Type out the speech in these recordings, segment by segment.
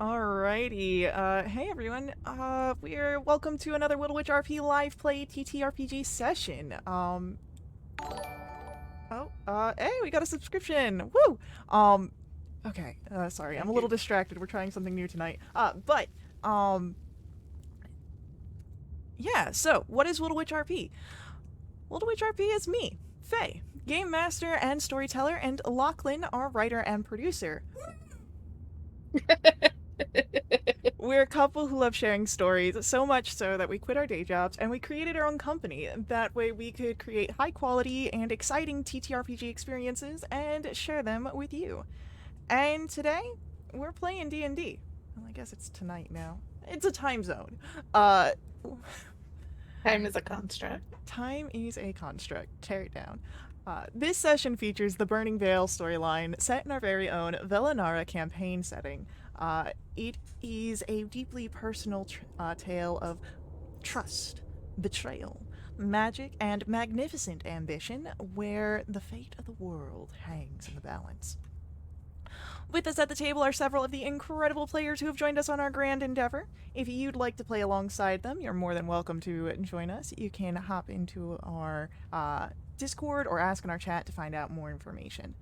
Alrighty. Hey everyone. We're welcome to another Wildewitch RP live play TTRPG session. Hey, we got a subscription. Woo! Um, okay. Sorry, I'm a Thank little you. distracted. We're trying something new tonight. Um, yeah. So, what is Wildewitch RP? Wildewitch RP is me, Faye, game master and storyteller, and Lachlan, our writer and producer. We're a couple who love sharing stories, so much so that we quit our day jobs and we created our own company. That way we could create high quality and exciting TTRPG experiences and share them with you. And today, we're playing D&D. Well, I guess it's tonight now. It's a time zone. Uh, Time is a construct. Time is a construct. Tear it down. This session features the Burning Veil storyline set in our very own Velanara campaign setting. It is a deeply personal tale of trust, betrayal, magic, and magnificent ambition where the fate of the world hangs in the balance. With us at the table are several of the incredible players who have joined us on our grand endeavor. If you'd like to play alongside them, you're more than welcome to join us. You can hop into our Discord or ask in our chat to find out more information.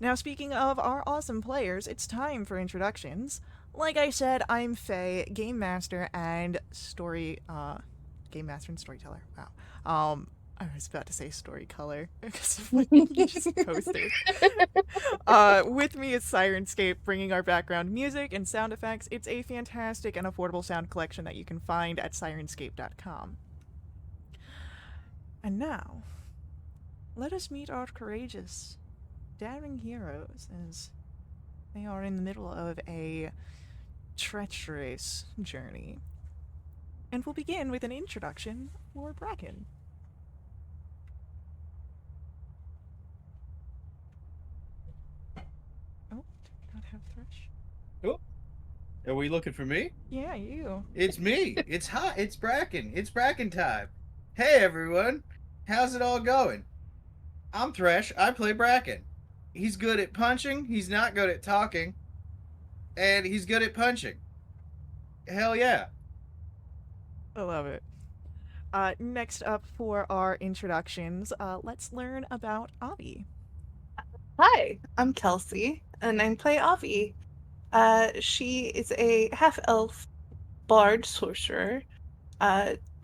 Now, speaking of our awesome players, it's time for introductions. Like I said, I'm Faye, game master and game master and storyteller. Wow. I was about to say story color because of what you just posted. With me is Sirenscape, bringing our background music and sound effects. It's a fantastic and affordable sound collection that you can find at sirenscape.com. And now, let us meet our courageous, daring heroes as they are in the middle of a treacherous journey. And we'll begin with an introduction for Bracken. Oh, do we not have Thresh? Oh, are we looking for me? Yeah, you. It's me. It's hot. It's Bracken. It's Bracken time. Hey everyone, how's it all going? I'm Thresh. I play Bracken. He's good at punching. He's not good at talking, and he's good at punching. Hell yeah. I love it. Next up for our introductions, let's learn about Avi. Hi, I'm Kelsey, and I play Avi. She is a half-elf bard sorcerer.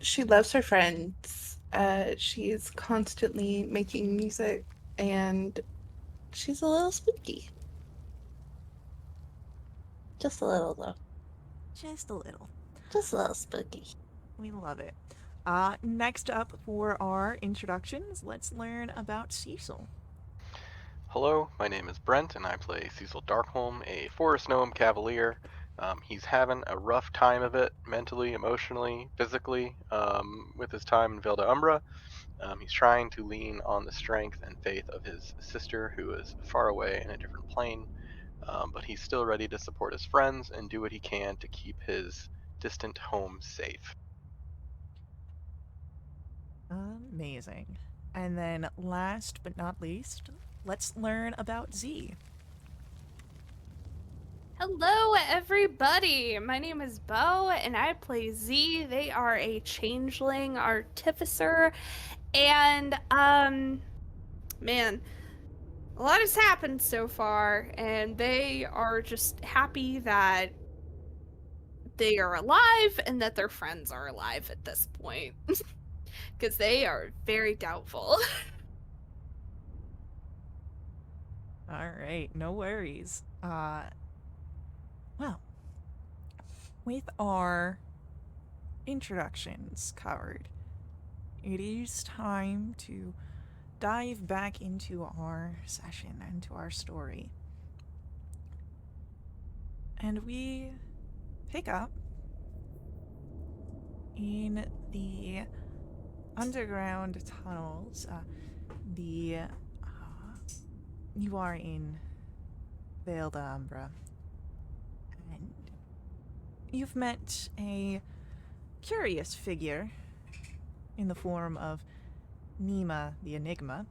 She loves her friends. She's constantly making music, and she's a little spooky. Just a little, though. Just a little. Just a little spooky. We love it. Next up for our introductions, let's learn about Cecil. Hello, my name is Brent, and I play Cecil Darkholm, a Forest Gnome Cavalier. He's having a rough time of it, mentally, emotionally, physically, with his time in Vale Umbra. He's trying to lean on the strength and faith of his sister, who is far away in a different plane, but he's still ready to support his friends and do what he can to keep his distant home safe. Amazing. And then last but not least, let's learn about Z. Hello, everybody. My name is Bo, and I play Z. They are a changeling artificer, and man, a lot has happened so far, and they are just happy that they are alive and that their friends are alive at this point, because they are very doubtful. All right, no worries. Well, with our introductions covered, it is time to dive back into our session, into our story. And we pick up in the underground tunnels. You are in Vale d'Umbra, and you've met a curious figure in the form of Nima the Enigma.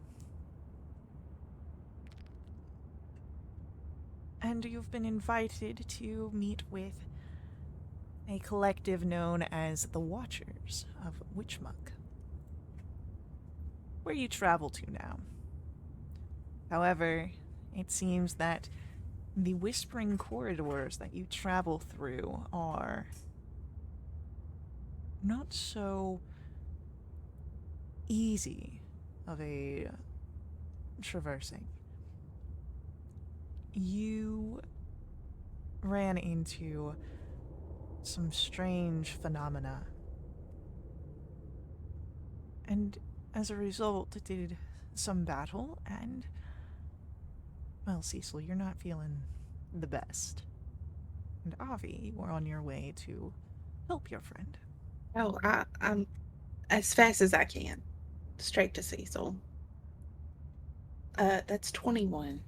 And you've been invited to meet with a collective known as the Watchers of Witchmuck, where you travel to now. However, it seems that the whispering corridors that you travel through are not so easy of a traversing. You ran into some strange phenomena, and as a result did some battle, and well, Cecil, you're not feeling the best. And Avi, you are on your way to help your friend. Oh, I'm as fast as I can. Straight to Cecil. That's 21.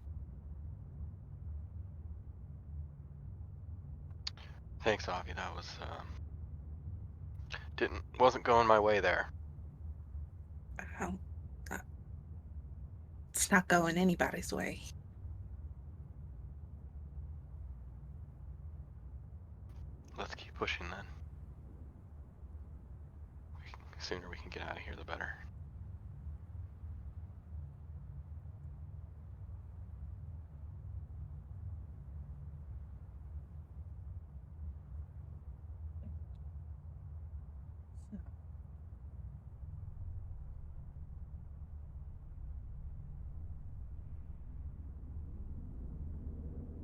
Thanks, Avi. That was wasn't going my way there. Oh, uh, it's not going anybody's way. Let's keep pushing then. The sooner we can get out of here, the better.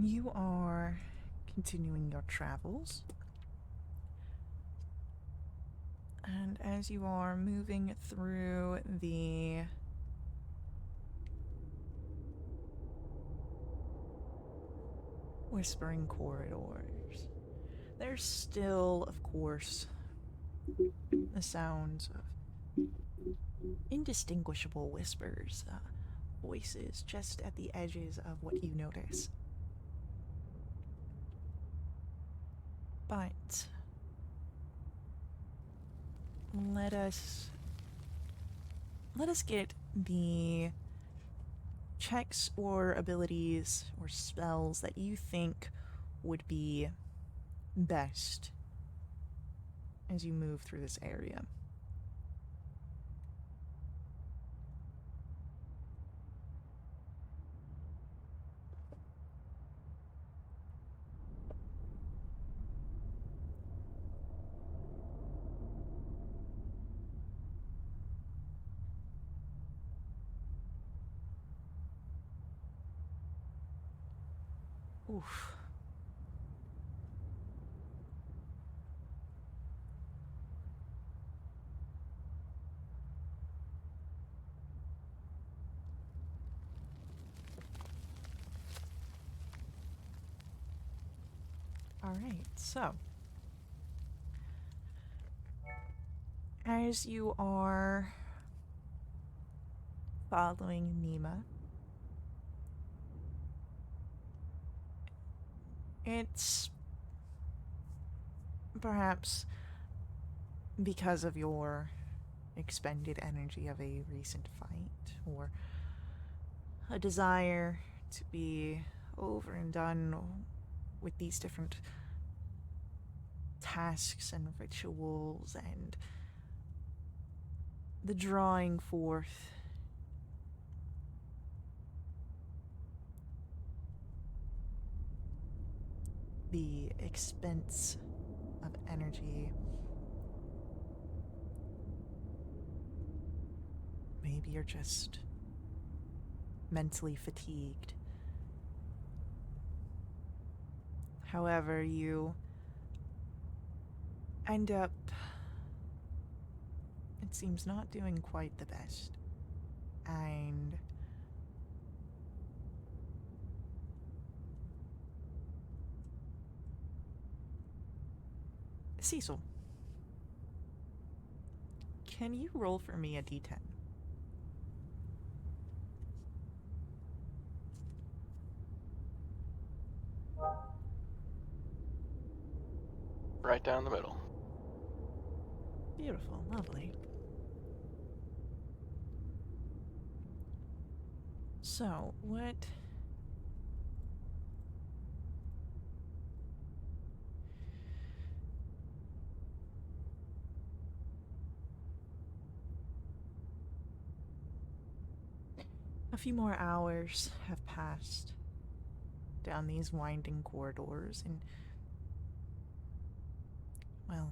You are continuing your travels. And as you are moving through the whispering corridors, there's still, of course, the sounds of indistinguishable whispers, voices just at the edges of what you notice. But let us get the checks or abilities or spells that you think would be best as you move through this area. Oof. All right, so as you are following Nima, it's perhaps because of your expended energy of a recent fight, or a desire to be over and done with these different tasks and rituals and the drawing forth the expense of energy. Maybe you're just mentally fatigued. However, you end up, it seems, not doing quite the best. And Cecil, can you roll for me a d10? Right down the middle. Beautiful, lovely. So, what few more hours have passed down these winding corridors, and, well,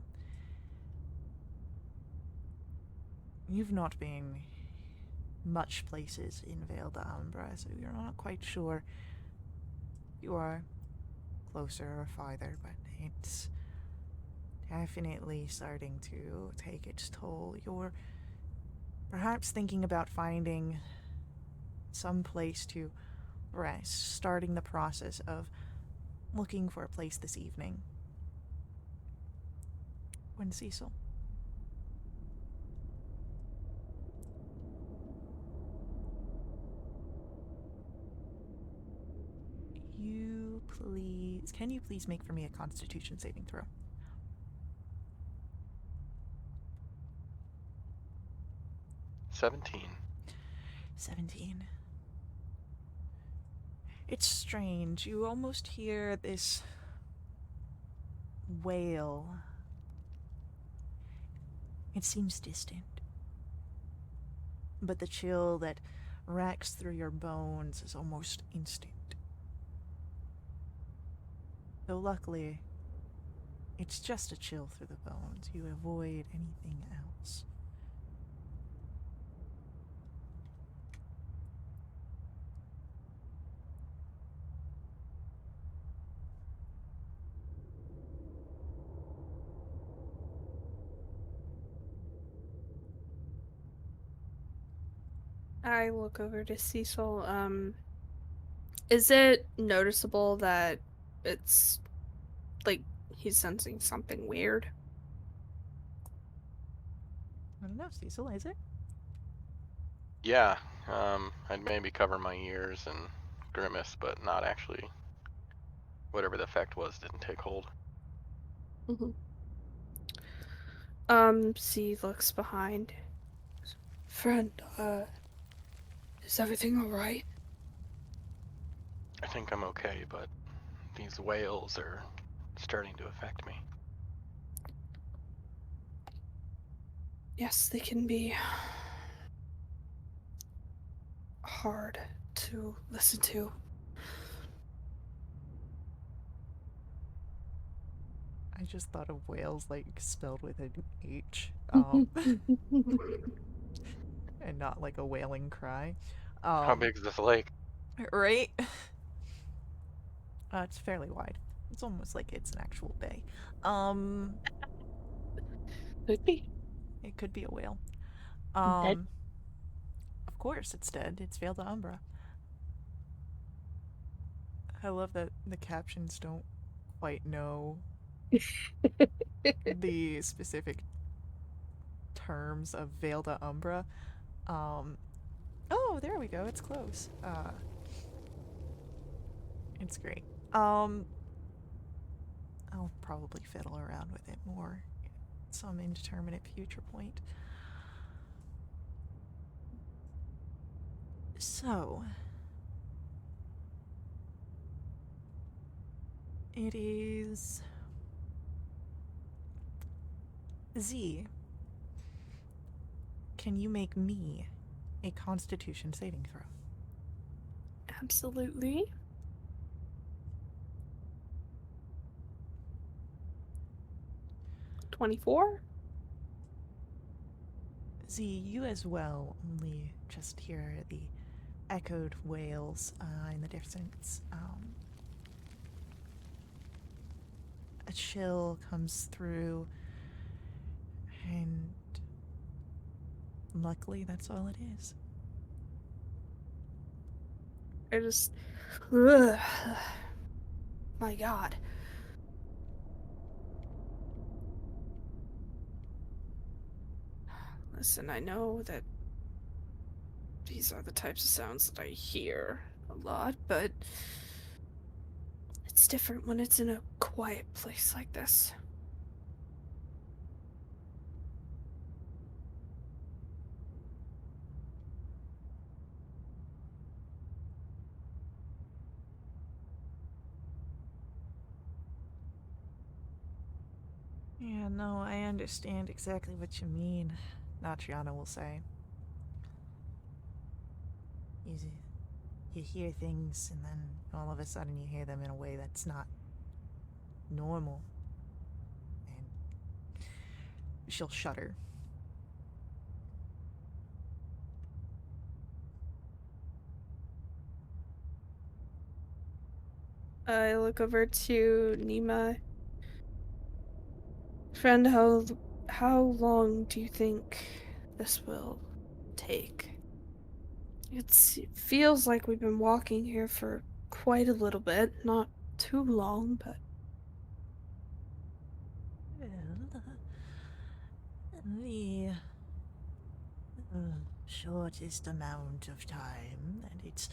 you've not been much places in Vale d'Ambra, so you're not quite sure you are closer or farther, but it's definitely starting to take its toll. You're perhaps thinking about finding some place to rest, starting the process of looking for a place this evening. When Cecil? Can you please make for me a Constitution saving throw? 17. 17. It's strange. You almost hear this wail. It seems distant, but the chill that racks through your bones is almost instant. Though luckily, it's just a chill through the bones. You avoid anything else. I look over to Cecil. Is it noticeable that it's like he's sensing something weird? I don't know, Cecil, is it? Yeah, I'd maybe cover my ears and grimace, but not actually. Whatever the effect was didn't take hold. C looks behind. Friend, is everything alright? I think I'm okay, but these wails are starting to affect me. Yes, they can be hard to listen to. I just thought of whales like spelled with an H, and not like a wailing cry. How big is this lake? Right? It's fairly wide. It's almost like it's an actual bay. Could be. It could be a whale. Dead. Of course it's dead. It's Vale d'Ambra. I love that the captions don't quite know the specific terms of Vale d'Ambra. Oh, there we go. It's close. It's great. I'll probably fiddle around with it more at some indeterminate future point. So, it is Z. Can you make me a Constitution saving throw? Absolutely. $24? Z, you as well only just hear the echoed wails in the distance. A chill comes through, and luckily that's all it is. I just... Ugh. My god. Listen, I know that these are the types of sounds that I hear a lot, but it's different when it's in a quiet place like this. Yeah, no, I understand exactly what you mean, Natriana will say. you hear things and then all of a sudden you hear them in a way that's not normal. And she'll shudder. I look over to Nima. Friend, how long do you think this will take? It feels like we've been walking here for quite a little bit. Not too long, but... Well, the shortest amount of time that it's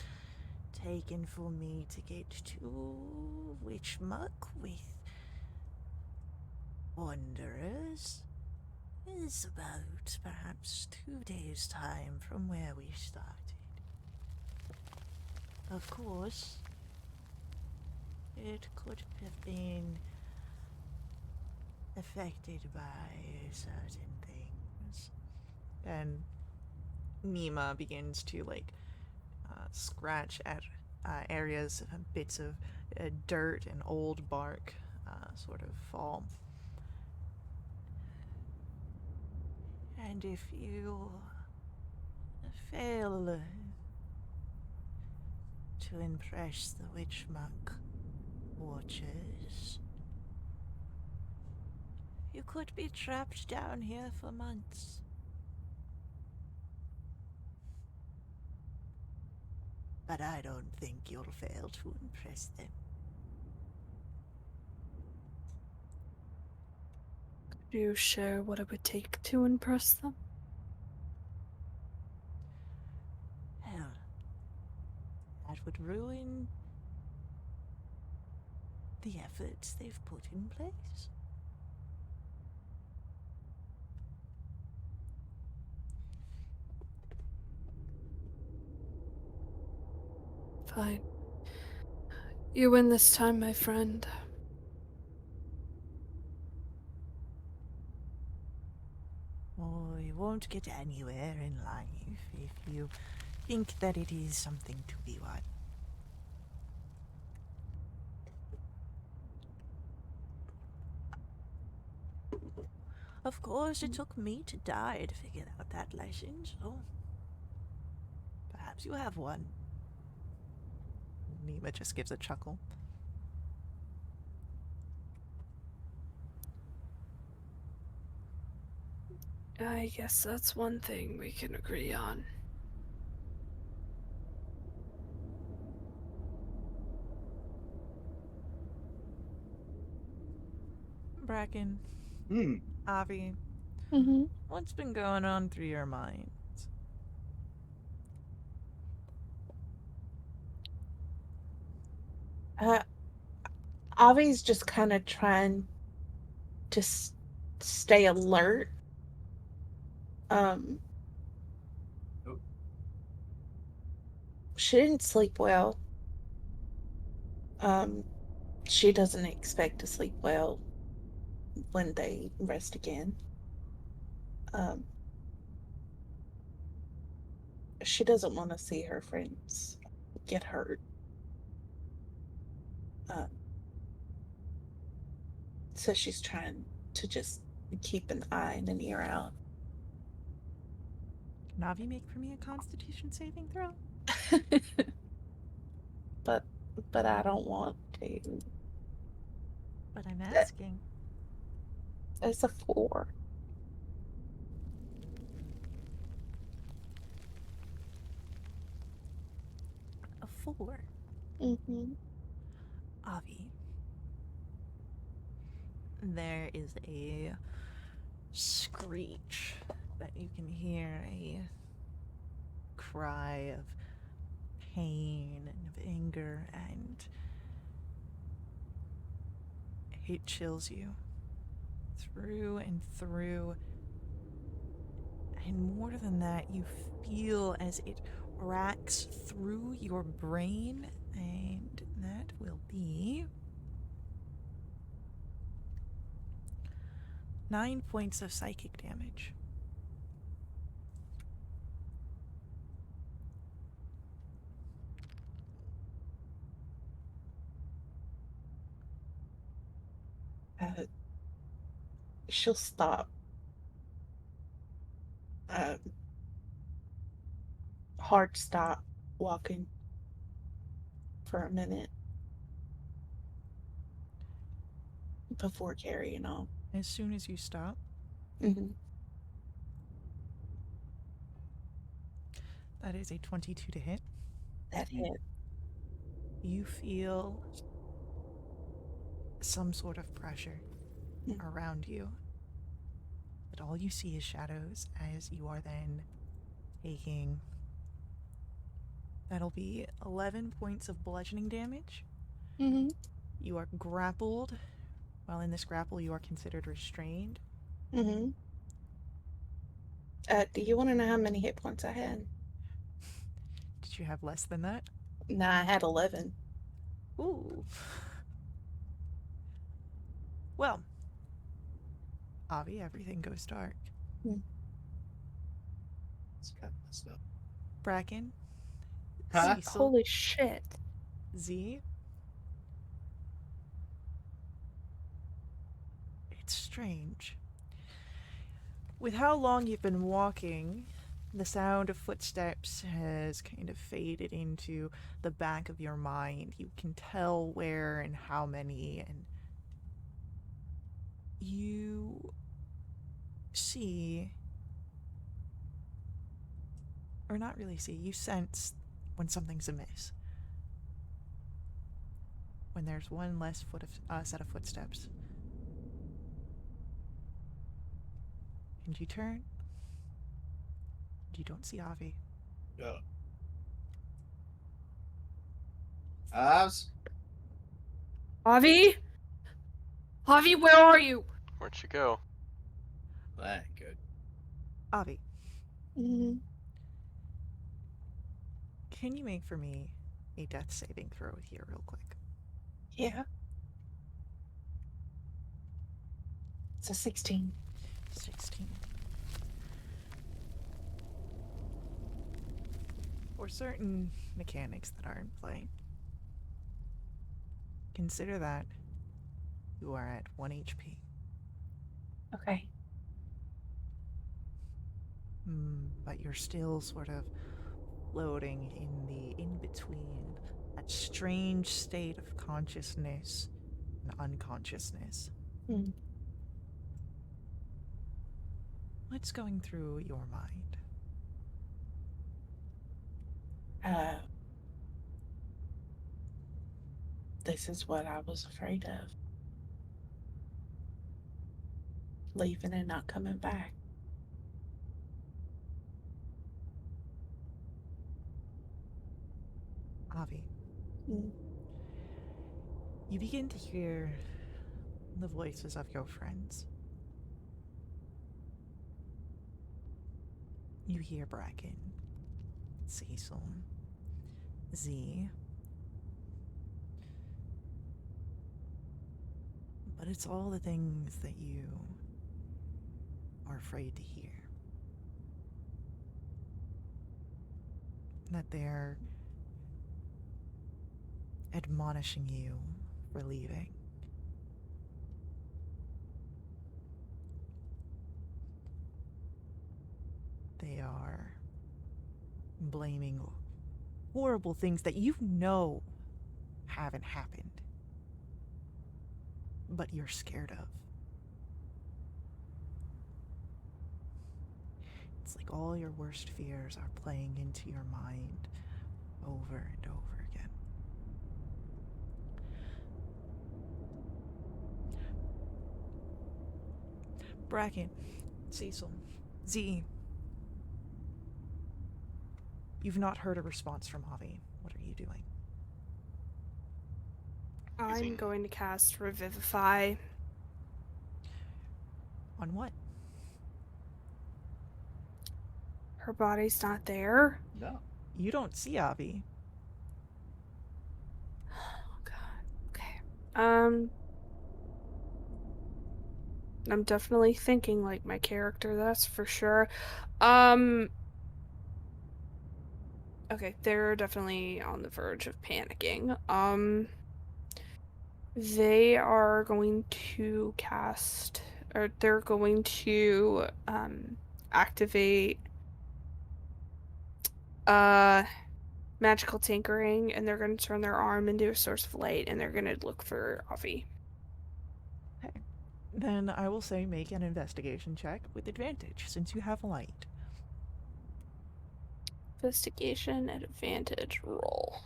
taken for me to get to Witchmuck with wanderers is about perhaps 2 days' time from where we started. Of course, it could have been affected by certain things. And Nima begins to scratch at areas, bits of dirt and old bark sort of fall. And if you fail to impress the Witchmuck watchers, you could be trapped down here for months. But I don't think you'll fail to impress them. Could you share what it would take to impress them? Hell, that would ruin the efforts they've put in place. Fine. You win this time, my friend. Oh, you won't get anywhere in life if you think that it is something to be won. Of course, it took me to die to figure out that lesson, so perhaps you have one. Nima just gives a chuckle. I guess that's one thing we can agree on. Bracken, Avi, what's been going on through your minds? Avi's just kind of trying to stay alert. She didn't sleep well. She doesn't expect to sleep well when they rest again. She doesn't want to see her friends get hurt. So she's trying to just keep an eye and an ear out. Navi, make for me a Constitution saving throw. but I don't want to. But I'm asking. It's a 4. A 4. Avi. There is a screech that you can hear, a cry of pain and of anger, and it chills you through and through. And more than that, you feel as it racks through your brain, and that will be 9 points of psychic damage. she'll stop. Hard stop walking for a minute before carrying on. As soon as you stop, Mm-hmm. that is a 22 to hit. That hit. You feel some sort of pressure around you, but all you see is shadows as you are then taking. That'll be 11 points of bludgeoning damage. Mm-hmm. You are grappled. While in this grapple, you are considered restrained. Mm-hmm. Do you want to know how many hit points I had? Did you have less than that? Nah, I had 11. Ooh. Well, Avi, everything goes dark. It's kind of messed up. Bracken, Huh? Cecil, Holy shit. Z. It's strange. With how long you've been walking, the sound of footsteps has kind of faded into the back of your mind. You can tell where and how many, and you see, or not really see, you sense when something's amiss. When there's one less set of footsteps. And you turn, and you don't see Avi. Yeah. Ovs? Avi? Avi, where are you? Where'd she go? That ain't good. Avi, Mm-hmm. can you make for me a death saving throw here real quick? Yeah. It's a 16. 16. For certain mechanics that are in play, consider that you are at 1 HP. Okay. But you're still sort of floating in the in-between, that strange state of consciousness and unconsciousness. Mm. What's going through your mind? This is what I was afraid of. Leaving and not coming back. Avi, Mm. you begin to hear the voices of your friends. You hear Bracken, Cecil, Z. But it's all the things that you are afraid to hear. That they're admonishing you for leaving. They are blaming horrible things that you know haven't happened, but you're scared of. It's like all your worst fears are playing into your mind over and over again. Bracken, Cecil, Z. You've not heard a response from Avi. What are you doing? I'm going to cast Revivify. On what? Her body's not there. No. You don't see Avi. Oh god. Okay. I'm definitely thinking like my character, that's for sure. Okay, they're definitely on the verge of panicking. They are going to cast, or they're going to activate magical tinkering, and they're going to turn their arm into a source of light, and they're going to look for Avi. Okay. Then I will say make an investigation check with advantage since you have light. Investigation at advantage roll.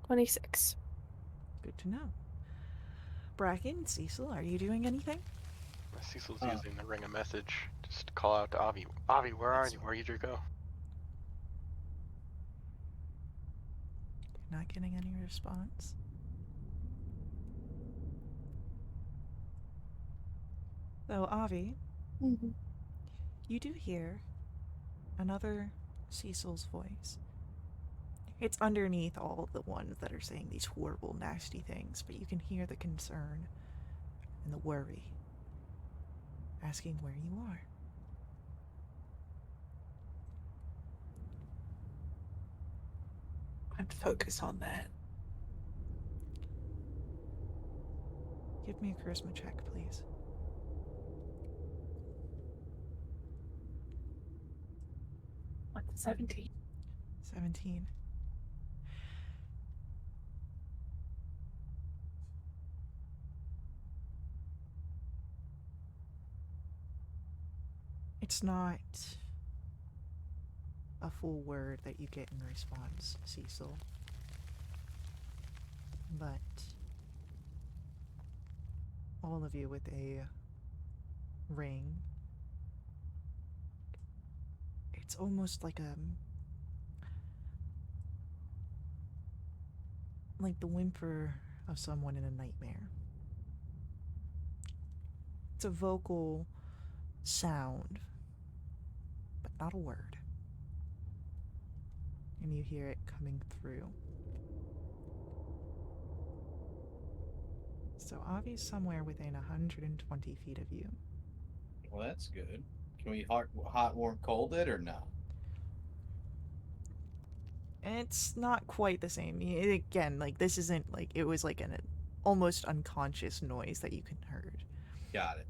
26. Good to know. Bracken, Cecil, are you doing anything? Cecil's using the ring of message just to call out to Avi. Avi, where are you? Where did you go? Not getting any response. Though, Avi, Mhm. you do hear another Cecil's voice. It's underneath all of the ones that are saying these horrible, nasty things, but you can hear the concern and the worry, asking where you are. I'd focus on that. Give me a charisma check, please. What's 17? 17. It's not a full word that you get in response, Cecil. But all of you with a ring, it's almost like like the whimper of someone in a nightmare. It's a vocal sound, but not a word. And you hear it coming through. So Avi's somewhere within 120 feet of you. Well, that's good. Can we hot, warm, cold it or no? It's not quite the same. Again, like this isn't like it was like an almost unconscious noise that you can heard. Got it.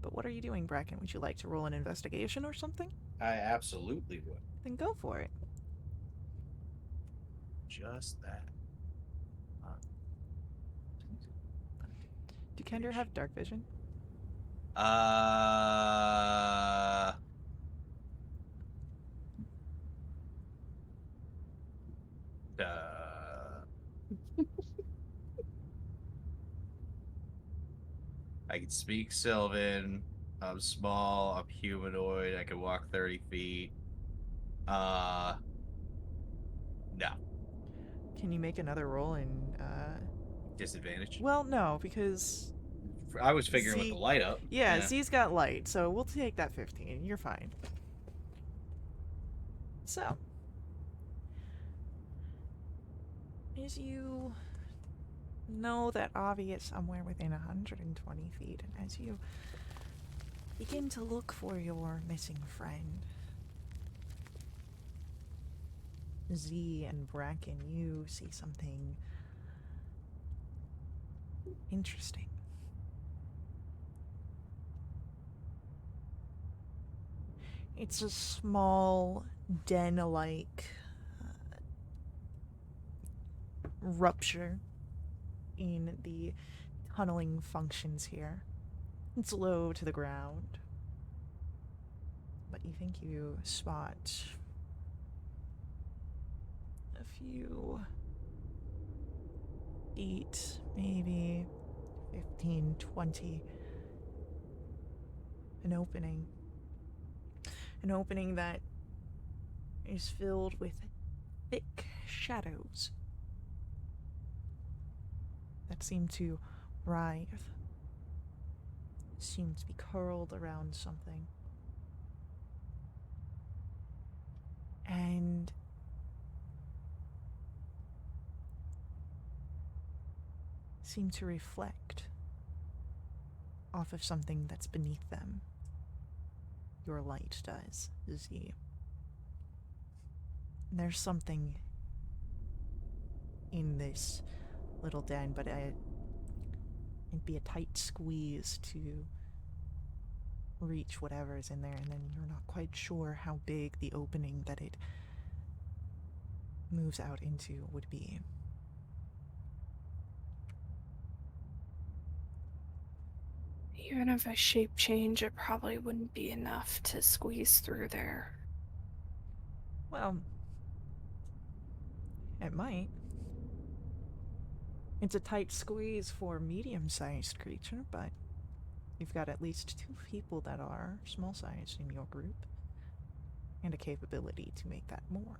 But what are you doing, Bracken? Would you like to roll an investigation or something? I absolutely would. Then go for it. Just that. Do Kender have dark vision? I can speak Sylvan. I'm small. I'm humanoid. I can walk 30 feet. No. Can you make another roll in Disadvantage. well, no, because I was figuring with Z- the light up. yeah, Z's got light, so we'll take that 15. You're fine. So, as you know that Avi is somewhere within 120 feet, and as you begin to look for your missing friend, Z and Bracken, you see something interesting. It's a small den-like rupture in the tunneling functions here. It's low to the ground, but you think you spot a few feet, maybe 15, 20, an opening. An opening that is filled with thick shadows that seem to writhe, seem to be curled around something. And seem to reflect off of something that's beneath them. Your light does, Z. There's something in this little den, but it'd be a tight squeeze to reach whatever is in there, and then you're not quite sure how big the opening that it moves out into would be. Even if I shape change, it probably wouldn't be enough to squeeze through there. Well, it might. It's a tight squeeze for a medium-sized creature, but you've got at least 2 people that are small-sized in your group, and a capability to make that more.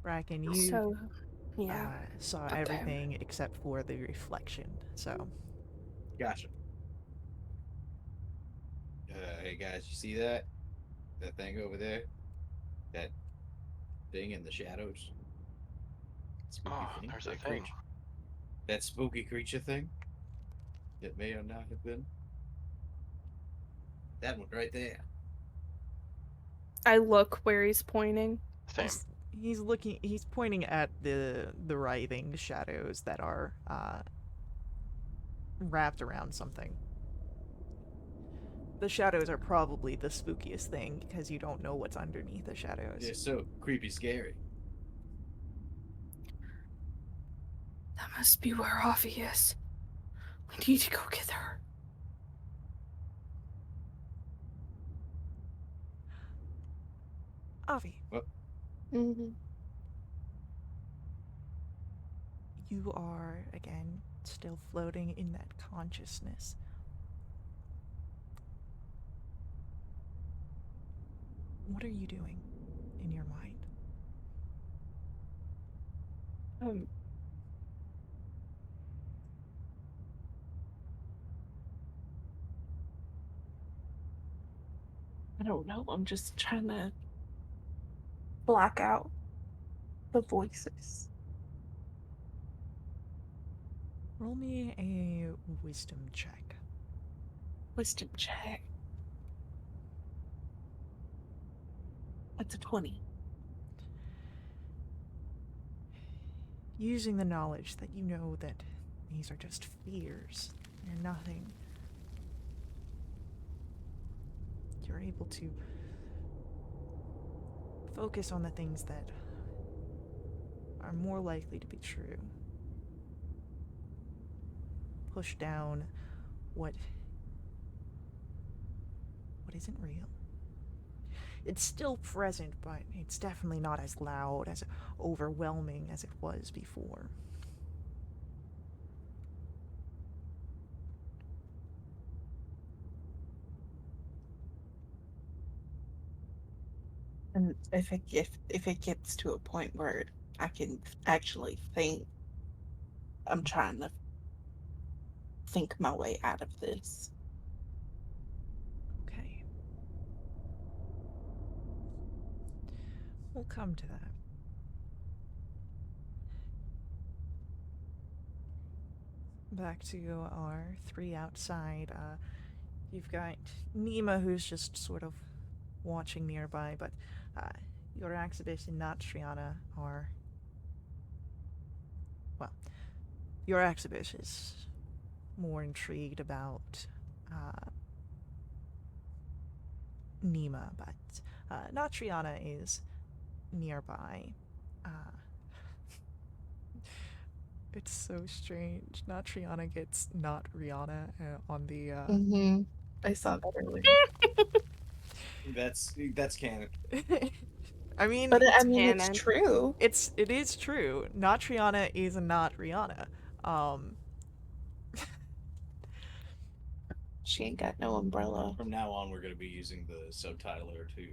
Bracken, you So, yeah. saw Okay. everything except for the reflection, so... Gotcha. Hey guys, you see that? That thing over there? That thing in the shadows? Spooky Oh, thing? there's a That thing. creature. That spooky creature thing? That may or not have been. That one right there. I look where he's pointing. Same. He's pointing at the writhing shadows that are wrapped around something. The shadows are probably the spookiest thing because you don't know what's underneath the shadows. They're so creepy scary. That must be where Avi is. We need to go get her. Avi, Mm-hmm. you are, again, still floating in that consciousness. What are you doing in your mind? I don't know. I'm just trying to block out the voices. Roll me a wisdom check. Wisdom check. That's a 20. Using the knowledge that you know that these are just fears and nothing, you're able to focus on the things that are more likely to be true. Push down what isn't real. It's still present, but it's definitely not as loud, as overwhelming as it was before. And if it gets to a point where I can actually think, I'm trying to think my way out of this. Okay. We'll come to that. Back to our 3 outside. You've got Nima, who's just sort of watching nearby, but your Axibis and not Triana are... Well, your Axibis is more intrigued about Nima, but not Triana is nearby. It's so strange. Not Triana gets not Rihanna on the... Mm-hmm. I saw that earlier. That's canon. I mean, But I mean, canon. it's true. it is true. Not Triana is not Rihanna. She ain't got no umbrella. From now on, we're going to be using the subtitler to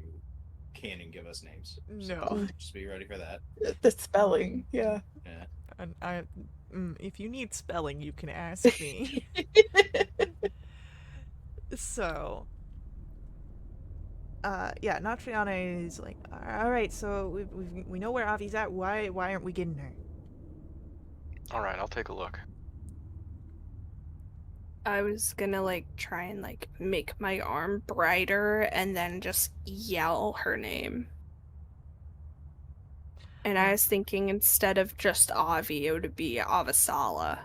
canon give us names. No. So just be ready for that. The spelling, yeah. Yeah. And if you need spelling, you can ask me. So, yeah, not Triana is like, all right. So we know where Avi's at. Why aren't we getting her? All right, I'll take a look. I was gonna try and make my arm brighter and then just yell her name. And I was thinking instead of just Avi, it would be Avasala.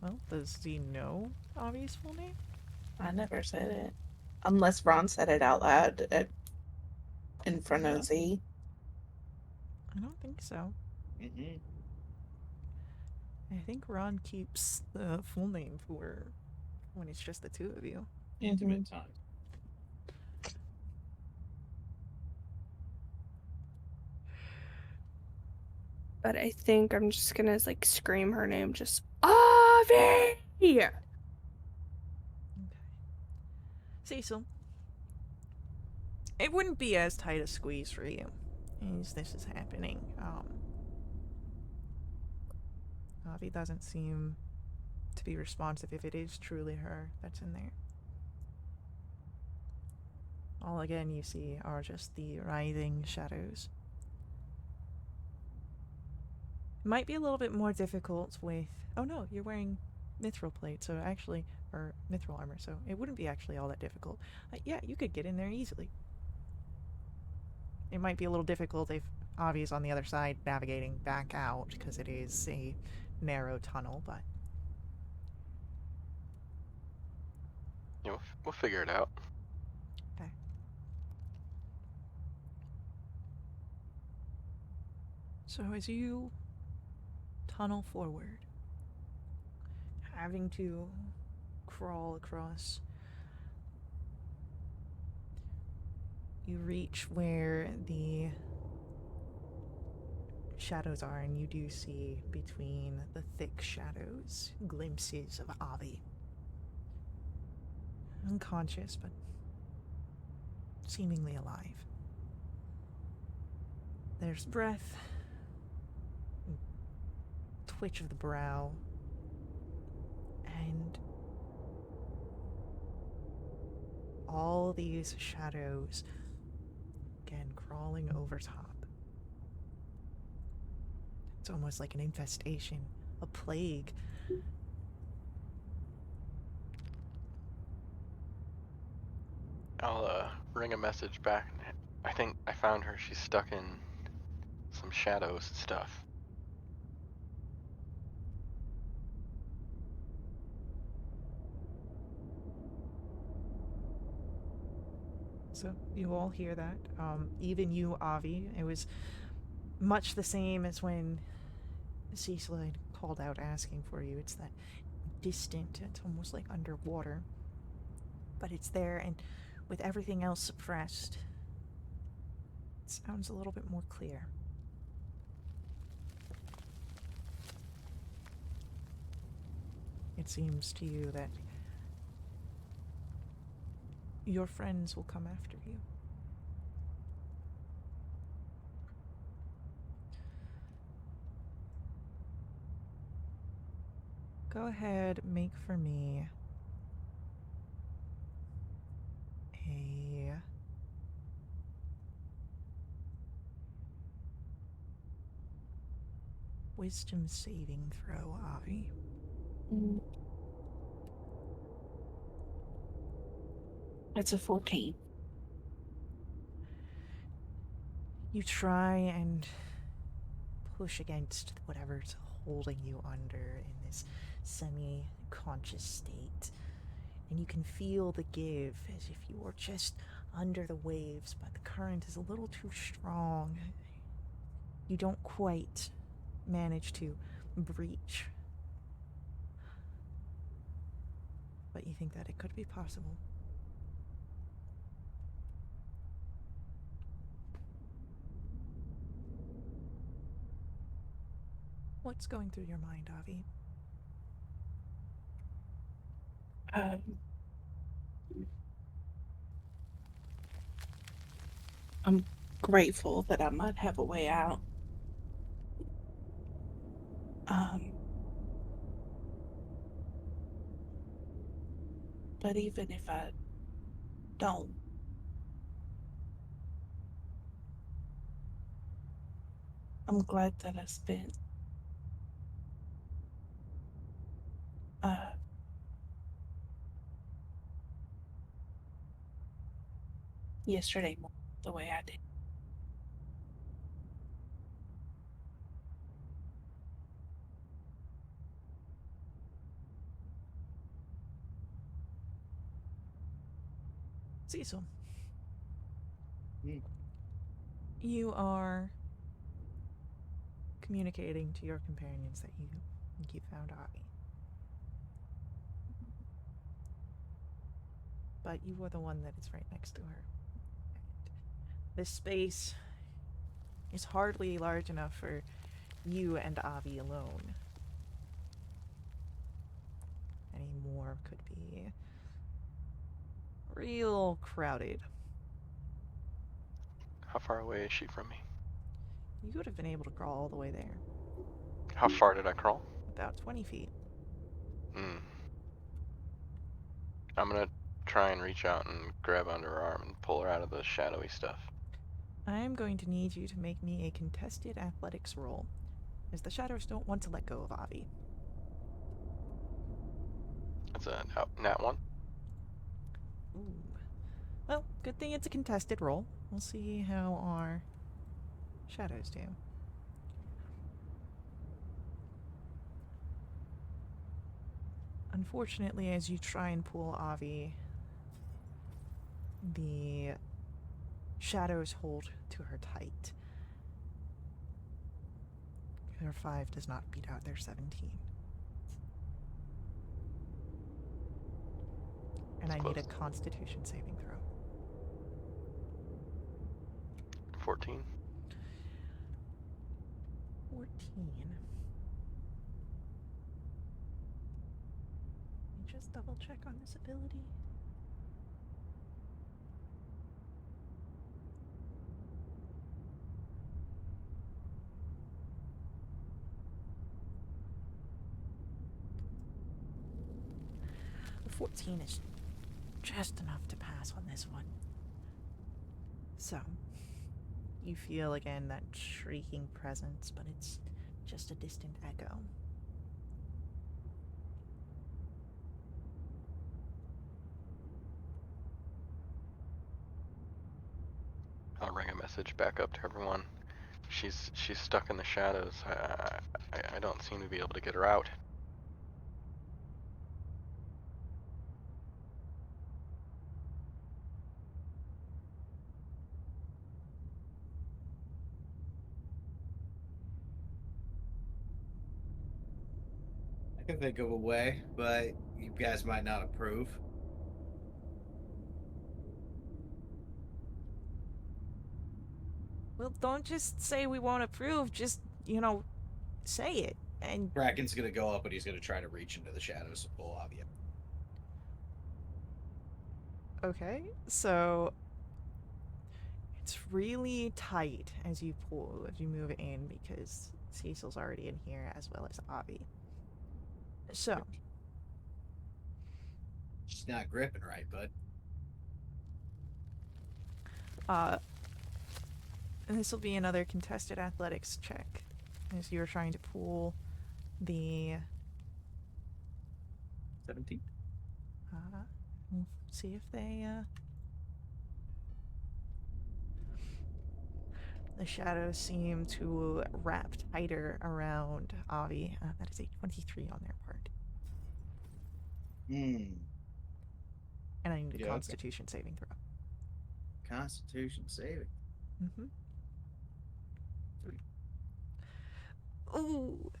Well, does he know Avi's full name? I never said it. Unless Ron said it out loud in front of Z. I don't think so. Mm-mm. I think Ron keeps the full name for when it's just the two of you. Intimate time. But I think I'm just gonna like scream her name, just Avi! Okay. Cecil, it wouldn't be as tight a squeeze for you as this is happening. Avi doesn't seem to be responsive if it is truly her that's in there. All again you see are just the writhing shadows. It might be a little bit more difficult with... Oh no, you're wearing mithril plate, so actually... Or mithril armor, so it wouldn't be actually all that difficult. Yeah, you could get in there easily. It might be a little difficult if Avi's on the other side navigating back out, because it is a narrow tunnel, but... You know, we'll figure it out. Okay. So as you tunnel forward, having to crawl across, you reach where the shadows are, and you do see between the thick shadows glimpses of Avi. Unconscious, but seemingly alive. There's breath, twitch of the brow, and all these shadows again crawling over top. It's almost like an infestation, a plague. I'll ring a message back. I think I found her. She's stuck in some shadows and stuff. So you all hear that. Even you, Avi. It was much the same as when Cecil had called out asking for you. It's that distant, it's almost like underwater. But it's there, and with everything else suppressed, it sounds a little bit more clear. It seems to you that your friends will come after you. Go ahead, make for me a wisdom saving throw, Avi. It's a 14. You try and push against whatever's holding you under in this semi-conscious state, and you can feel the give as if you were just under the waves, but the current is a little too strong. You don't quite manage to breach, but you think that it could be possible. What's going through your mind, Avi? I'm grateful that I might have a way out. But even if I don't, I'm glad that I spent yesterday morning the way I did. Cecil. Hmm. You are communicating to your companions that you think you found Avi. But you are the one that is right next to her. This space is hardly large enough for you and Avi alone. Any more could be real crowded. How far away is she from me? You would have been able to crawl all the way there. How far did I crawl? About 20 feet. Hmm. I'm gonna try and reach out and grab under her arm and pull her out of the shadowy stuff. I am going to need you to make me a contested athletics roll, as the shadows don't want to let go of Avi. That's a nat 1. Ooh. Well, good thing it's a contested roll. We'll see how our shadows do. Unfortunately, as you try and pull Avi, the shadows hold to her tight. Her 5 does not beat out their 17. And I need a constitution saving throw. 14. 14. Let me just double check on this ability. A 14 is just enough to pass on this one. So, you feel again that shrieking presence, but it's just a distant echo. I'll ring a message back up to everyone. She's stuck in the shadows. I don't seem to be able to get her out. I can think of a way, but you guys might not approve. Well, don't just say we won't approve, just, say it. And Bracken's gonna go up and he's gonna try to reach into the shadows to pull Avi up. okay, so it's really tight as you move in because Cecil's already in here as well as Avi. So, She's not gripping right, bud. and this will be another contested athletics check as you're trying to pull the 17. we'll see if they the shadows seem to wrap tighter around Avi. That is a 23 on their part. Hmm. And I need a Yeah, okay. constitution saving throw. Constitution saving. Mm-hmm. Ooh.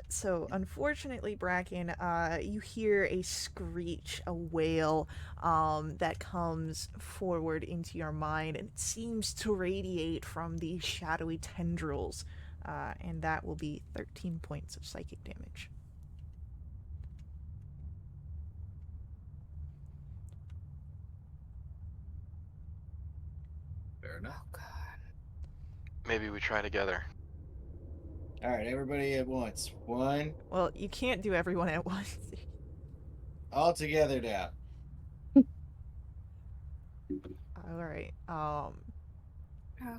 So unfortunately, Bracken, you hear a screech, a wail, that comes forward into your mind, and it seems to radiate from these shadowy tendrils, and that will be 13 points of psychic damage. Fair enough. Oh, God. Maybe we try together. All right, everybody at once. One, Well, you can't do everyone at once. all together now. All right. Oh,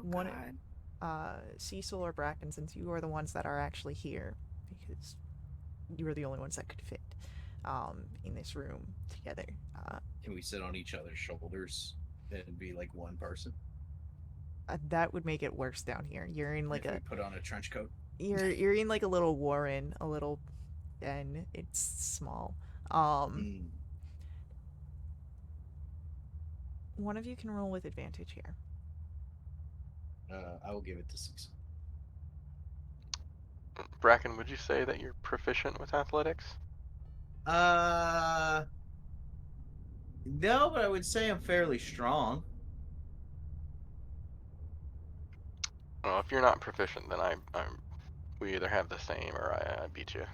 One, God. Cecil or Bracken, since you are the ones that are actually here, because you are the only ones that could fit in this room together. Can we sit on each other's shoulders and be like one person? That would make it worse down here. You're in like If we put on a trench coat. you're in like a little warren, a little den. It's small. Hmm. one of you can roll with advantage here. I will give it to Cecil. Bracken, would you say that you're proficient with athletics? No, but I would say I'm fairly strong. Well, if you're not proficient, then we either have the same or I beat you.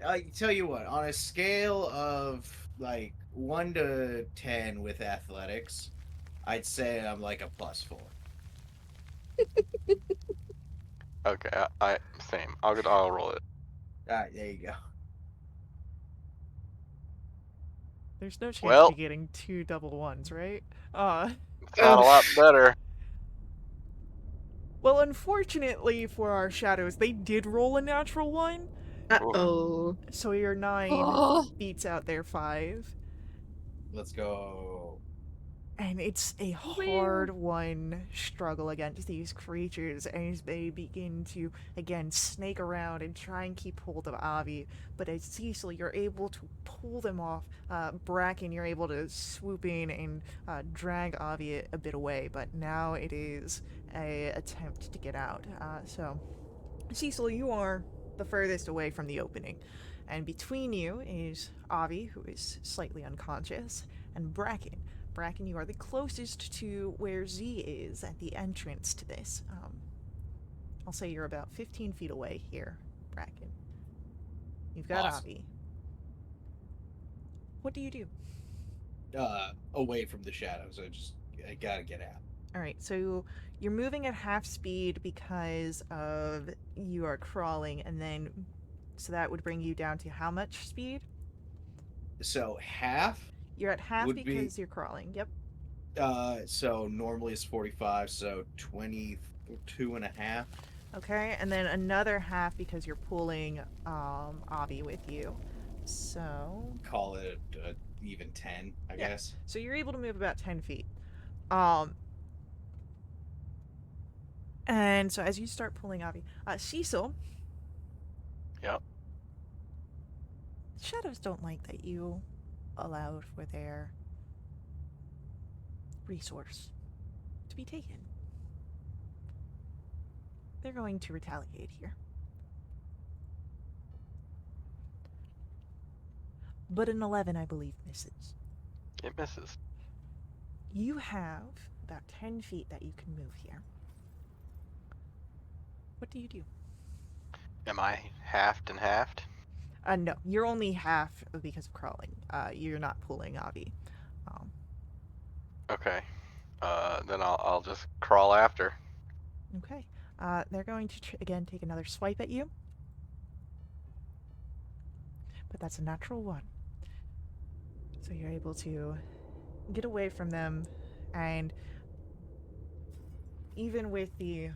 I tell you what, on a scale of like 1 to 10 with athletics, I'd say I'm like a +4. Okay, I same. I'll roll it. All right, there you go. There's no chance Well, of you getting 2 double ones, right? it's not a lot better. Well, unfortunately for our shadows, they did roll a natural 1, Uh-oh. so your 9 Oh. beats out their 5. Let's go. And it's a hard-won struggle against these creatures as they begin to, again, snake around and try and keep hold of Avi. But as Cecil, you're able to pull them off. Bracken, you're able to swoop in and drag Avi a bit away. But now it is a attempt to get out. So, Cecil, you are the furthest away from the opening. And between you is Avi, who is slightly unconscious, and Bracken. Bracken, you are the closest to where Z is at the entrance to this. I'll say you're about 15 feet away here, Bracken. You've got Awesome. Avi. What do you do? Away from the shadows. I gotta get out. Alright, so you're moving at half speed because of you are crawling, and then so that would bring you down to how much speed? So half. You're at half Would be- because you're crawling. Yep. So normally it's 45, so 22.5. Okay, and then another half because you're pulling Avi with you. So Call it even 10, I Yeah. guess. So you're able to move about 10 feet. And so as you start pulling Avi, Cecil. Yep. Shadows don't like that you allowed for their resource to be taken. They're going to retaliate here. But an 11, I believe, misses. It misses. You have about 10 feet that you can move here. What do you do? Am I halved and halved? No, you're only half because of crawling. You're not pulling Avi. Okay. Then I'll just crawl after. Okay. They're going to, again, take another swipe at you. But that's a natural 1. So you're able to get away from them, and even with the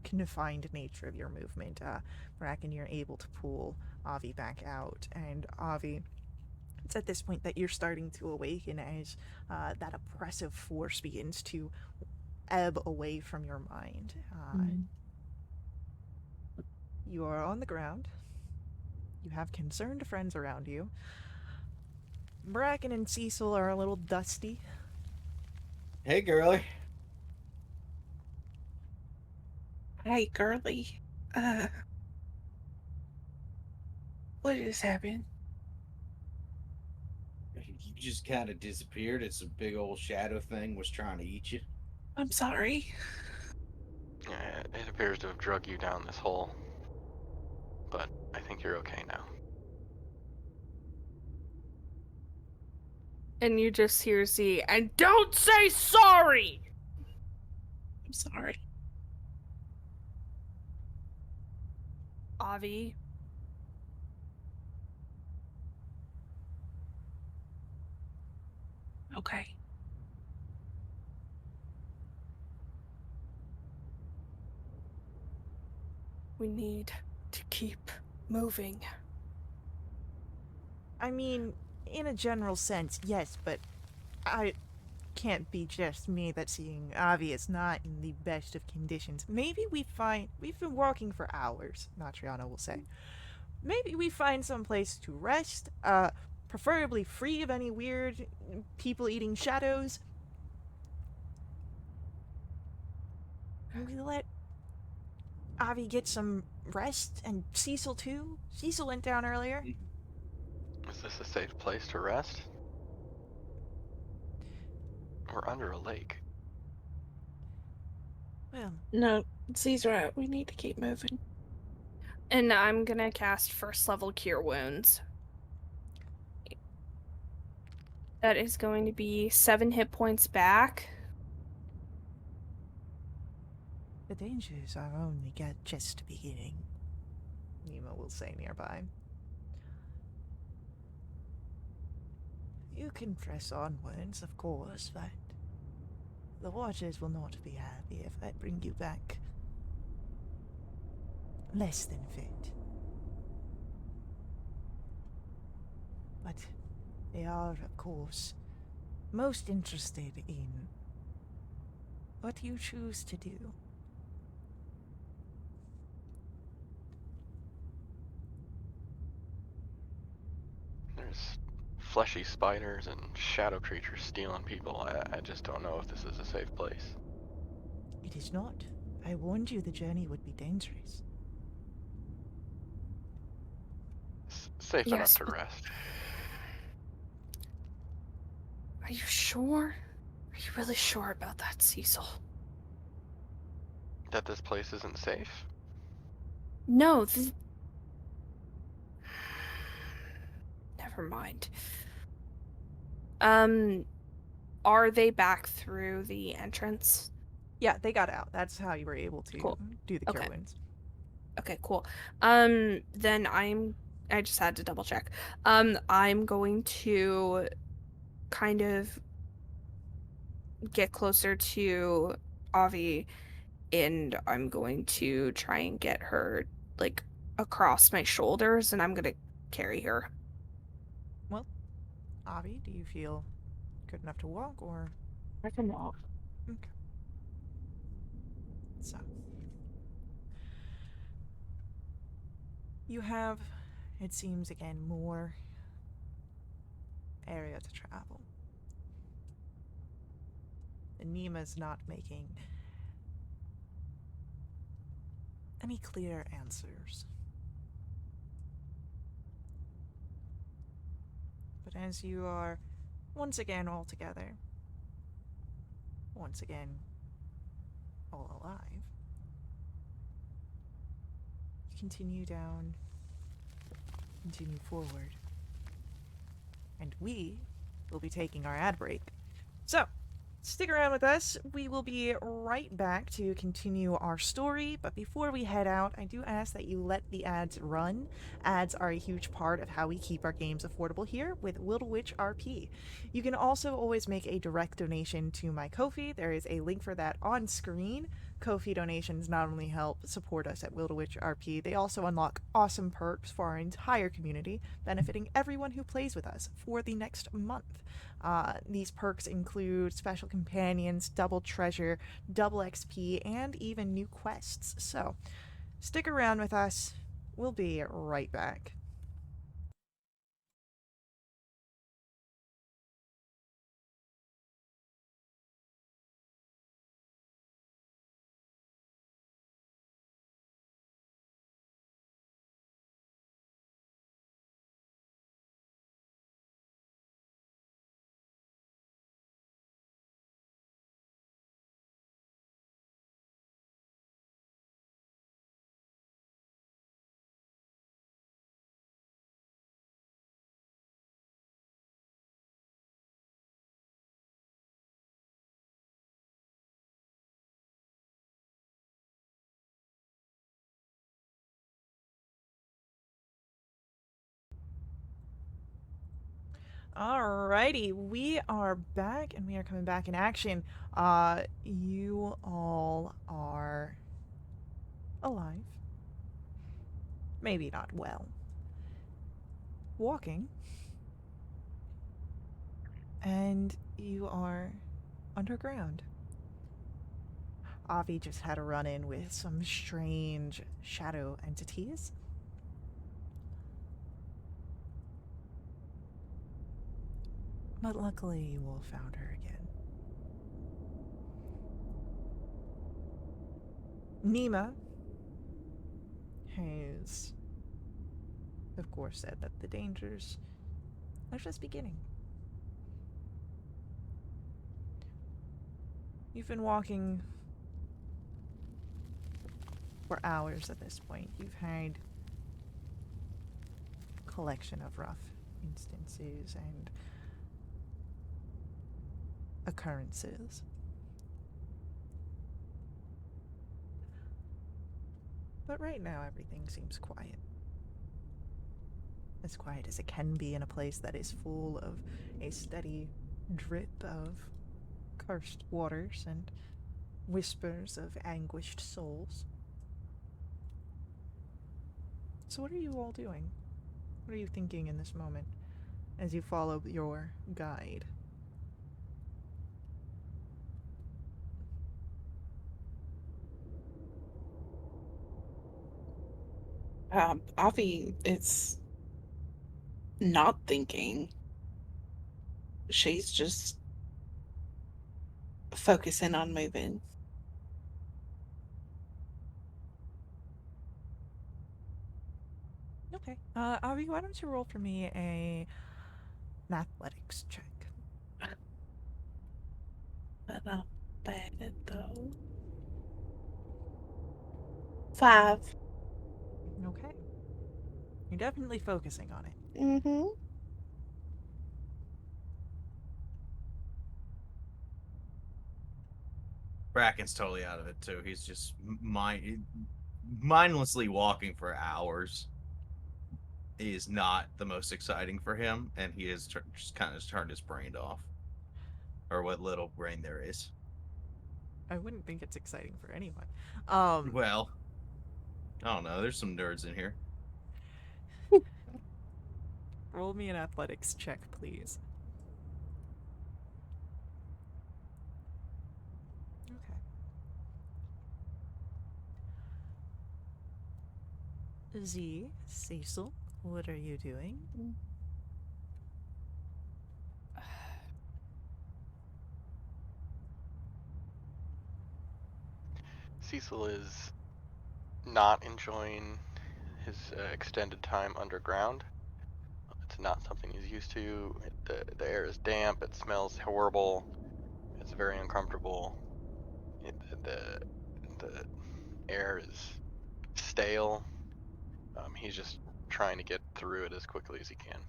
confined nature of your movement, Bracken, you're able to pull Avi back out. And Avi, it's at this point that you're starting to awaken as that oppressive force begins to ebb away from your mind. You are on the ground. You have concerned friends around you. Bracken and Cecil are a little dusty. Hey, girly. Hi, girly. What just happened? You just kind of disappeared. It's a big old shadow thing was trying to eat you. I'm sorry. It appears to have drug you down this hole. But I think you're okay now. And you just hear Z, and don't say sorry! I'm sorry. Avi. Okay. We need to keep moving. I mean, in a general sense, yes, but I can't be just me that's seeing Avi is not in the best of conditions. Maybe we've been walking for hours, Matriana will say. Maybe we find some place to rest, preferably free of any weird people eating shadows, we let Avi get some rest, and Cecil too. Cecil went down earlier. Is this a safe place to rest? We're under a lake. Well, No, Z's right. We need to keep moving. And I'm gonna cast first level Cure Wounds. That is going to be 7 hit points back. the dangers are only just beginning, Nemo will say nearby. You can press onwards, of course, but the Watchers will not be happy if I bring you back less than fit. But they are, of course, most interested in what you choose to do. There's fleshy spiders and shadow creatures stealing people. I just don't know if this is a safe place. It is not. I warned you the journey would be dangerous. Safe enough Yes, to but- rest. Are you sure? Are you really sure about that, Cecil? That this place isn't safe? No, never mind. Are they back through the entrance? Yeah, they got out. That's how you were able to Cool. do the cure Okay. wounds. Okay, cool. Then I just had to double check. I'm going to kind of get closer to Avi, and I'm going to try and get her like across my shoulders, and I'm gonna carry her. Avi, do you feel good enough to walk, or I can walk. okay? So you have, it seems again, more area to travel. And Nima's not making any clear answers. But as you are once again all together, once again all alive, you continue down, continue forward, and we will be taking our ad break. So, stick around with us. We will be right back to continue our story, but before we head out, I do ask that you let the ads run. Ads are a huge part of how we keep our games affordable here with Wildewitch RP. You can also always make a direct donation to my Ko-fi. There is a link for that on screen. Ko-fi donations not only help support us at Wildewitch RP, they also unlock awesome perks for our entire community, benefiting everyone who plays with us for the next month. These perks include special companions, double treasure, double XP, and even new quests. So, stick around with us. We'll be right back. Alrighty, we are back and we are coming back in action. You all are alive. Maybe not well. Walking. And you are underground. Avi just had a run in with some strange shadow entities. But luckily, you all found her again. Nima has, of course, said that the dangers are just beginning. You've been walking for hours at this point. You've had a collection of rough instances and occurrences. But right now, everything seems quiet. As quiet as it can be in a place that is full of a steady drip of cursed waters and whispers of anguished souls. So what are you all doing? What are you thinking in this moment as you follow your guide? Avi is not thinking. She's just focusing on moving. Okay. Avi, why don't you roll for me an athletics check? But not bad though. 5. Okay. You're definitely focusing on it. Mm-hmm. Bracken's totally out of it too. He's just mindlessly walking for hours. Is not the most exciting for him, and he has just kind of turned his brain off, or what little brain there is. I wouldn't think it's exciting for anyone. Well, I don't know. There's some nerds in here. Roll me an athletics check, please. Okay. Z, Cecil, what are you doing? Cecil is not enjoying his extended time underground. It's not something he's used to. The air is damp. It smells horrible. It's very uncomfortable. The air is stale. He's just trying to get through it as quickly as he can.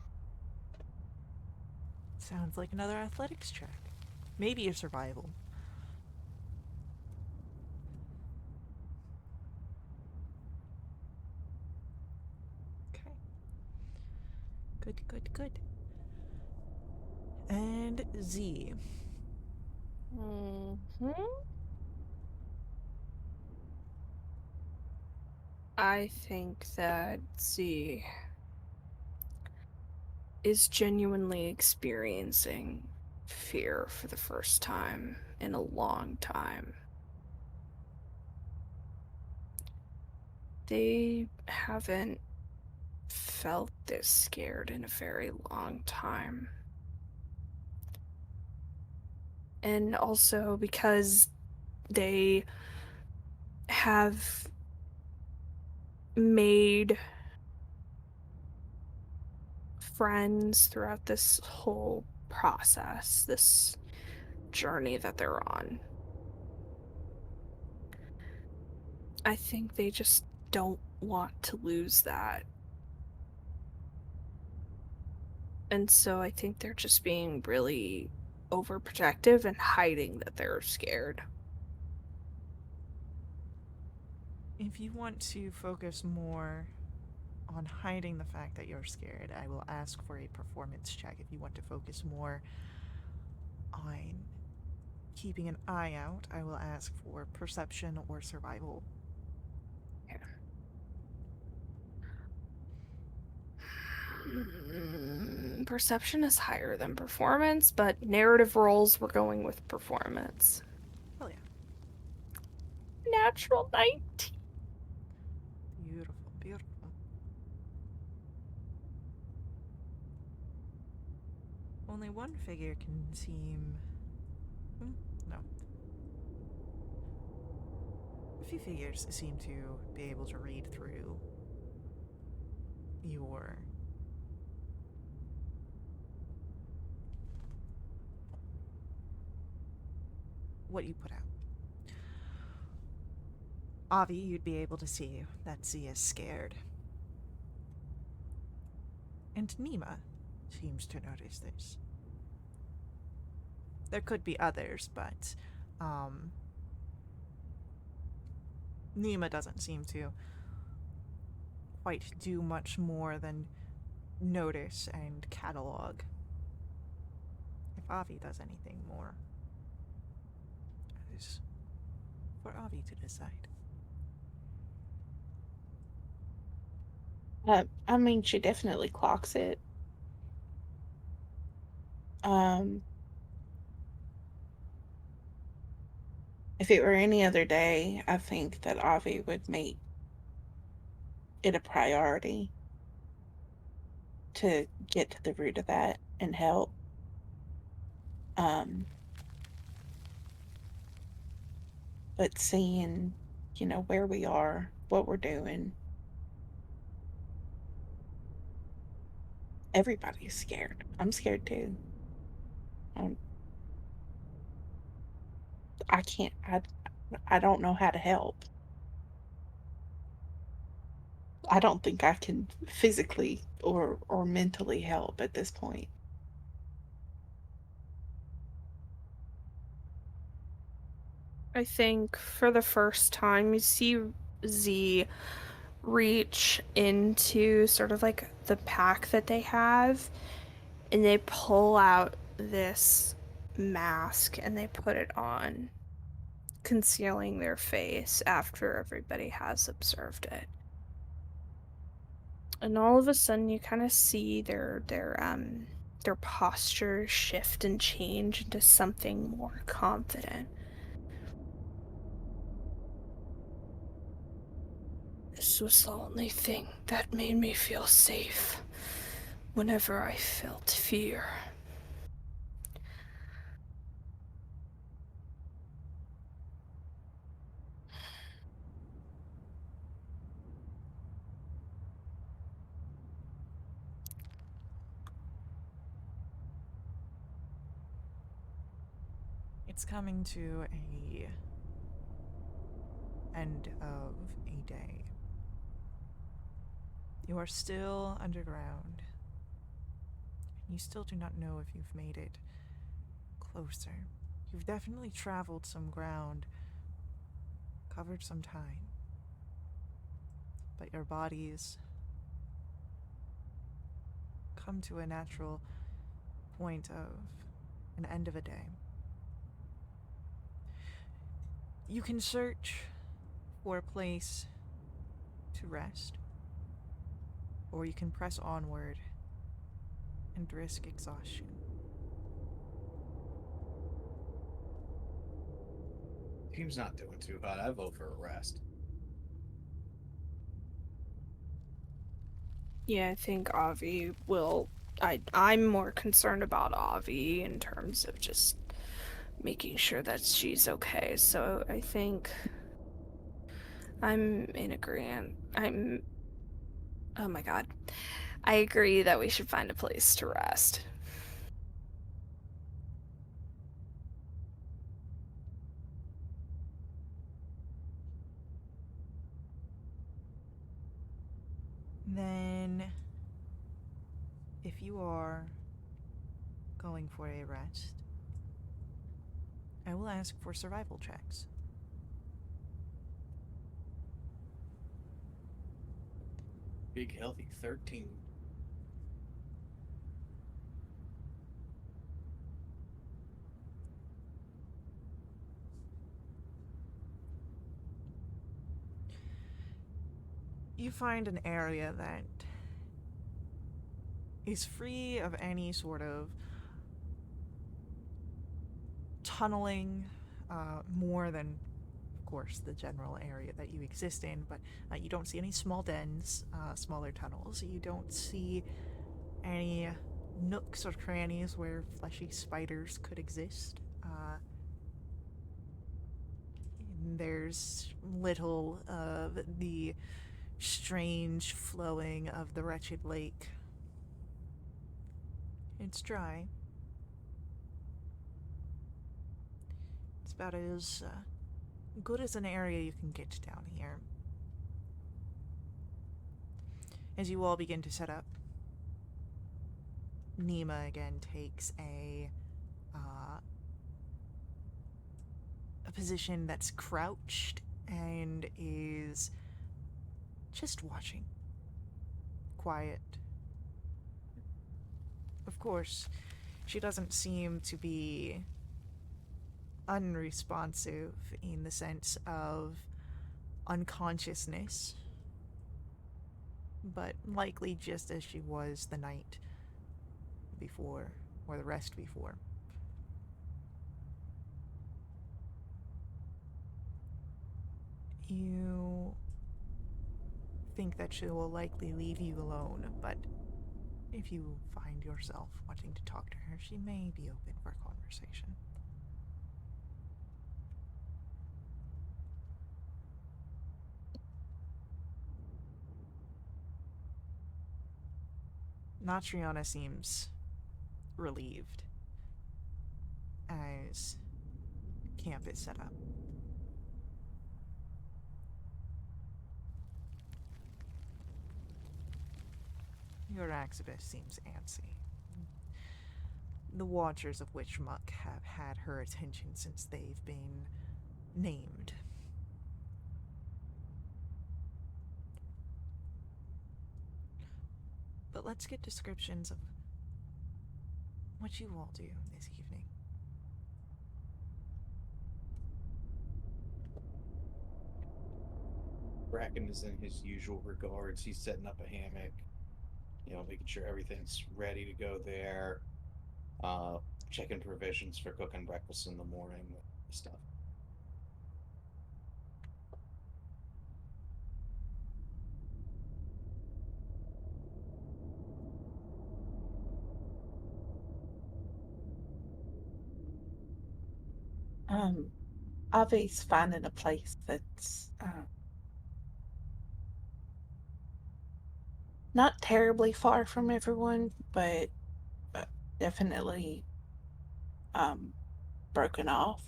Sounds like another athletics check. Maybe a survival. Okay. Good, good, good. And Z. Mm-hmm. I think that Z is genuinely experiencing fear for the first time in a long time. They haven't felt this scared in a very long time. And also because they have made friends throughout this whole process, this journey that they're on. I think they just don't want to lose that. And so I think they're just being really overprotective and hiding that they're scared. If you want to focus more on hiding the fact that you're scared, I will ask for a performance check. If you want to focus more on keeping an eye out, I will ask for perception or survival. Perception is higher than performance, but narrative roles, we're going with performance. Hell yeah. Natural 19. Beautiful, beautiful. Only one figure can seem... no. A few figures seem to be able to read through your what you put out. Avi, you'd be able to see that Z is scared. And Nima seems to notice this. There could be others, but Nima doesn't seem to quite do much more than notice and catalog. If Avi does anything more, it is for Avi to decide. I mean, she definitely clocks it. If it were any other day, I think that Avi would make it a priority to get to the root of that and help. But seeing, where we are, what we're doing, everybody's scared. I'm scared too. I can't, I don't know how to help. I don't think I can physically or mentally help at this point. I think for the first time, you see Z reach into sort of like the pack that they have, and they pull out this mask and they put it on, concealing their face after everybody has observed it. And all of a sudden, you kind of see their posture shift and change into something more confident. This was the only thing that made me feel safe whenever I felt fear. It's coming to a end of a day. You are still underground. You still do not know if you've made it closer. You've definitely traveled some ground, covered some time, but your bodies come to a natural point of an end of a day. You can search for a place to rest, or you can press onward and risk exhaustion. Team's not doing too hot. I vote for a rest. Yeah, I think Avi will. I'm more concerned about Avi in terms of just making sure that she's okay. So I think I'm in agreement. Oh my god. I agree that we should find a place to rest. Then, if you are going for a rest, I will ask for survival checks. Big healthy 13. You find an area that is free of any sort of tunneling, more than, of course, the general area that you exist in, but you don't see any small dens, smaller tunnels. You don't see any nooks or crannies where fleshy spiders could exist. There's little of the strange flowing of the wretched lake. It's dry. It's about as good as an area you can get down here. As you all begin to set up, Nima again takes a position that's crouched and is just watching. Quiet. Of course, she doesn't seem to be unresponsive in the sense of unconsciousness, but likely just as she was the night before, or the rest before. You think that she will likely leave you alone, but if you find yourself wanting to talk to her, she may be open for conversation. Natriana seems relieved as camp is set up. Your Axibus seems antsy. The Watchers of Witchmuck have had her attention since they've been named. But let's get descriptions of what you all do this evening. Bracken is in his usual regards. He's setting up a hammock, making sure everything's ready to go there. Checking provisions for cooking breakfast in the morning, stuff. Avi's finding a place that's not terribly far from everyone, but definitely broken off.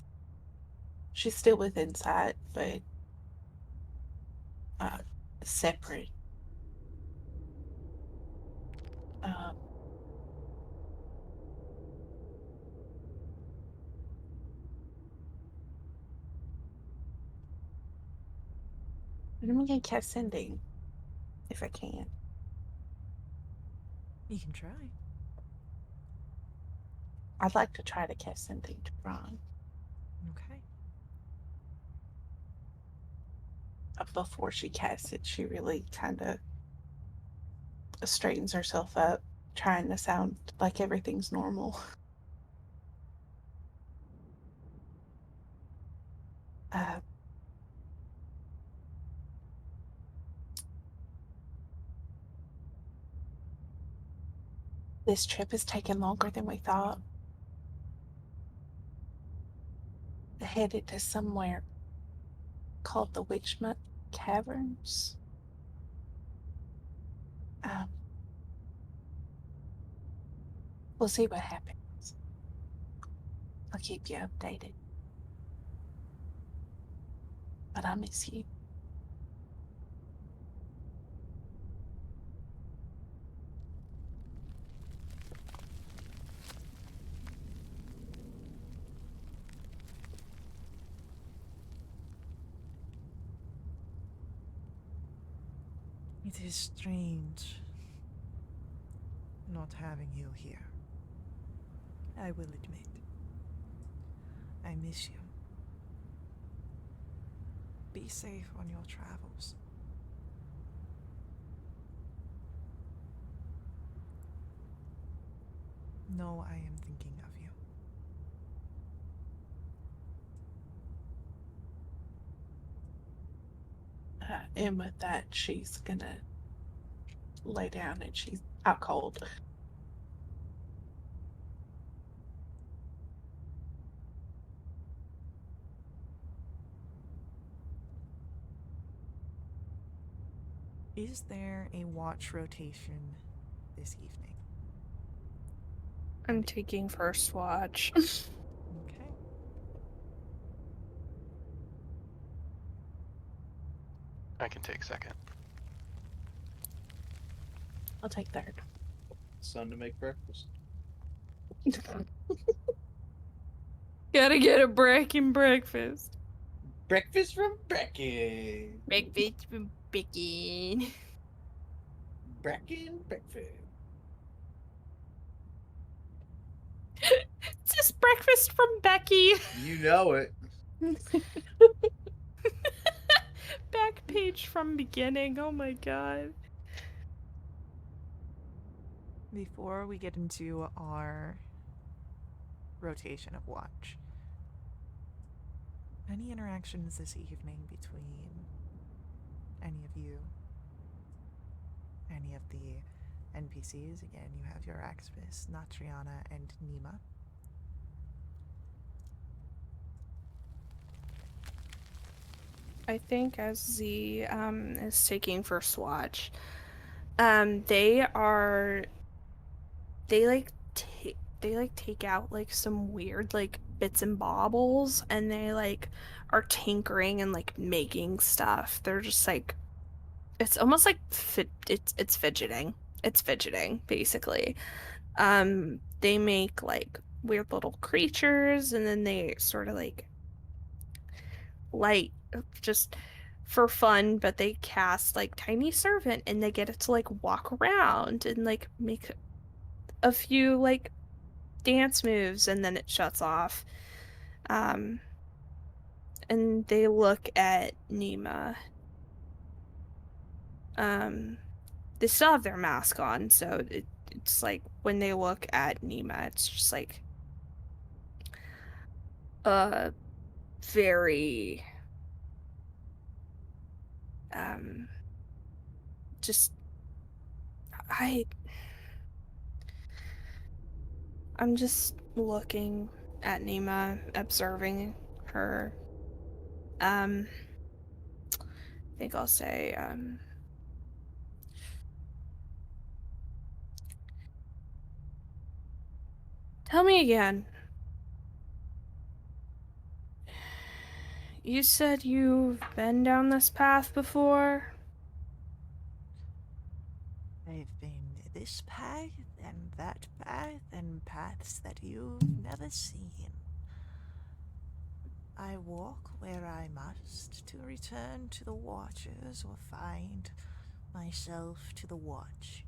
She's still within sight, but separate. I'm gonna cast sending if I can. You can try. I'd like to try to cast sending to Ron. Okay. Before she casts it, she really kind of straightens herself up, trying to sound like everything's normal. This trip has taken longer than we thought. Headed to somewhere called the Witchmuck Caverns. We'll see what happens. I'll keep you updated. But I miss you. It is strange not having you here. I will admit. I miss you. Be safe on your travels. No, I am thinking of you. And with that, she's gonna lay down and she's out cold. Is there a watch rotation this evening? I'm taking first watch. Okay. I can take second. I'll take third. Son to make breakfast. Gotta get a Bracken breakfast. Breakfast from Bracken. Breakfast from Bracken. Bracken breakfast. It's just breakfast from Becky. You know it. Back page from beginning. Oh my god. Before we get into our rotation of watch, any interactions this evening between any of you? Any of the NPCs? Again, you have your activist, Natriana and Nima. I think as Z is taking first watch, they take out like some weird like bits and baubles, and they like are tinkering and like making stuff. They're just like, it's almost like it's fidgeting. It's fidgeting basically. They make like weird little creatures, and then they sort of like light just for fun, but they cast like tiny servant, and they get it to like walk around and like make a few like dance moves, and then it shuts off. And they look at Nima. They still have their mask on, so it's like when they look at Nima, it's just like very just I'm just looking at Nima, observing her. I think I'll say, tell me again. You said you've been down this path before? I've been this path and that path and paths that you've never seen. I walk where I must to return to the watchers or find myself to the watched.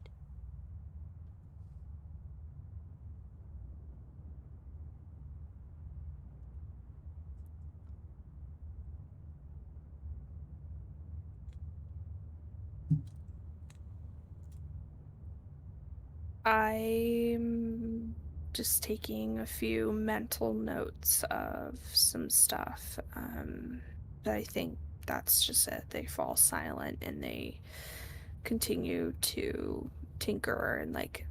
I'm just taking a few mental notes of some stuff. But I think that's just it. They fall silent and they continue to tinker and like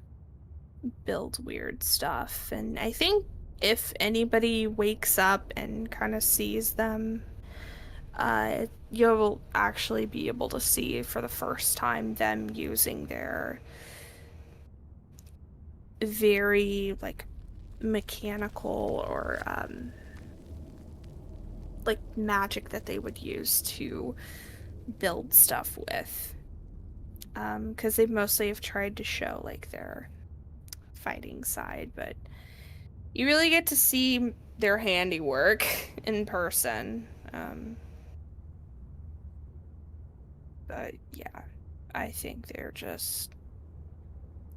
build weird stuff. And I think if anybody wakes up and kind of sees them, you'll actually be able to see for the first time them using their very like mechanical or like magic that they would use to build stuff with, because they mostly have tried to show like their fighting side, but you really get to see their handiwork in person. But yeah, I think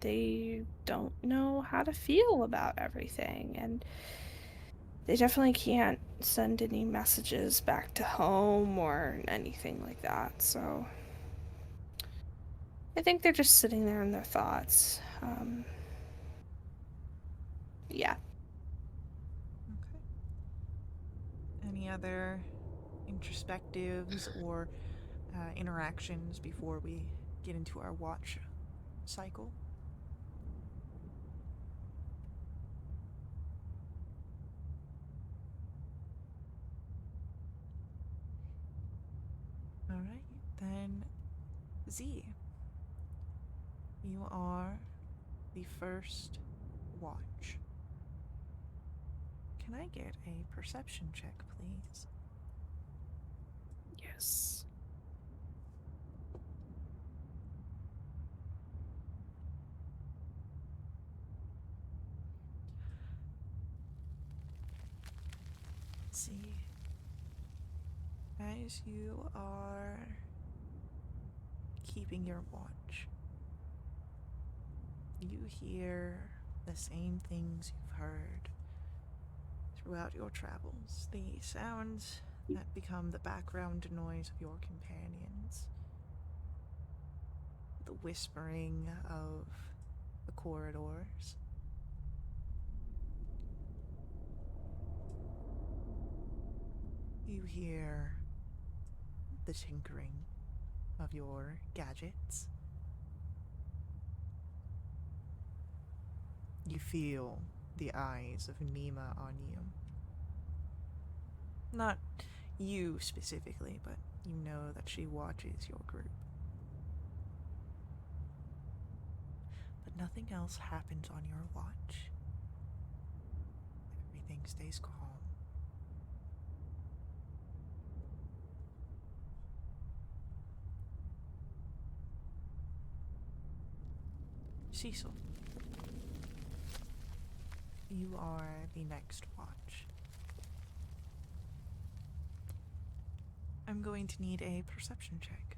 they don't know how to feel about everything, and they definitely can't send any messages back to home or anything like that, so I think they're just sitting there in their thoughts. Yeah. Okay. Any other introspectives or interactions before we get into our watch cycle? All right, then Z, You are the first watch. Can I get a perception check, please? Yes. Let's see. As you are keeping your watch, you hear the same things you've heard throughout your travels. The sounds that become the background noise of your companions. The whispering of the corridors. You hear the tinkering of your gadgets. You feel the eyes of Nima on you. Not you specifically, but you know that she watches your group. But nothing else happens on your watch. Everything stays calm. Cecil, you are the next watch. I'm going to need a perception check.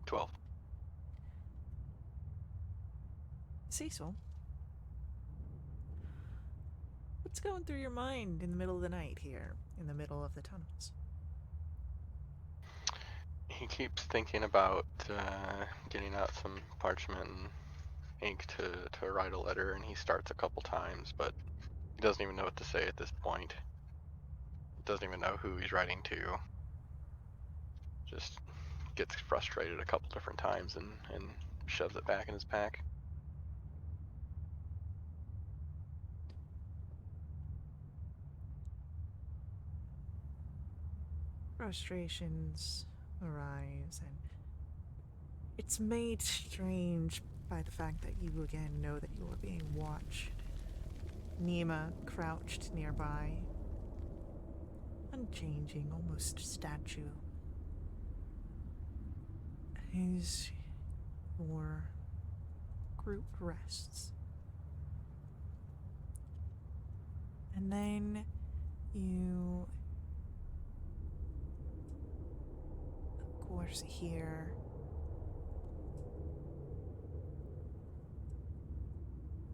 $12. Cecil, what's going through your mind in the middle of the night here, in the middle of the tunnels? He keeps thinking about getting out some parchment and ink to write a letter, and he starts a couple times, but he doesn't even know what to say at this point. Doesn't even know who he's writing to. Just gets frustrated a couple different times and shoves it back in his pack. Frustrations arise, and it's made strange by the fact that you again know that you are being watched. Nima crouched nearby, unchanging, almost statue. As your group rests. And then you, of course, hear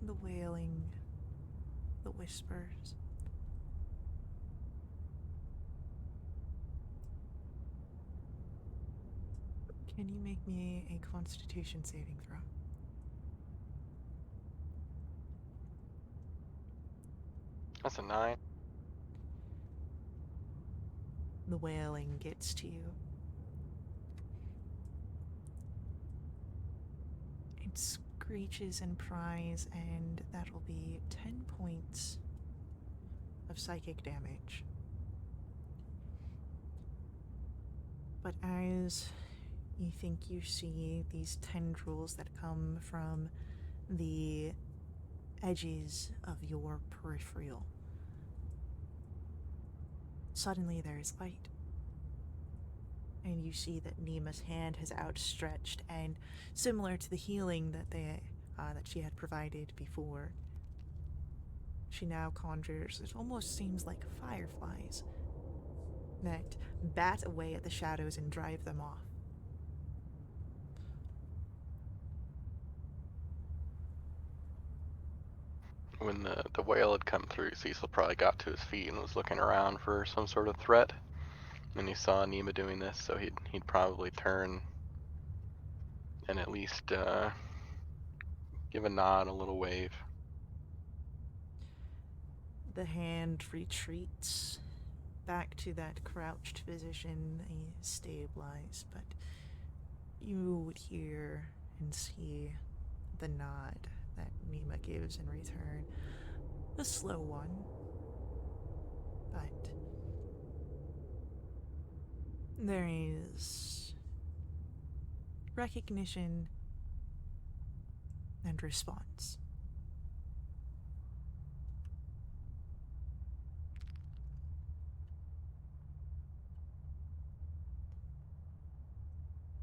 the wailing, the whispers. Can you make me a Constitution saving throw? That's a 9. The wailing gets to you. It screeches and pries, and that'll be 10 points of psychic damage. But as you think you see these tendrils that come from the edges of your peripheral, suddenly there is light. And you see that Nima's hand has outstretched, and similar to the healing that that she had provided before, she now conjures, it almost seems like fireflies that bat away at the shadows and drive them off. When the whale had come through, Cecil probably got to his feet and was looking around for some sort of threat. And he saw Nima doing this, so he'd probably turn and at least give a nod, a little wave. The hand retreats back to that crouched position, stabilized, but you would hear and see the nod that Nima gives in return. A slow one, but there is recognition and response.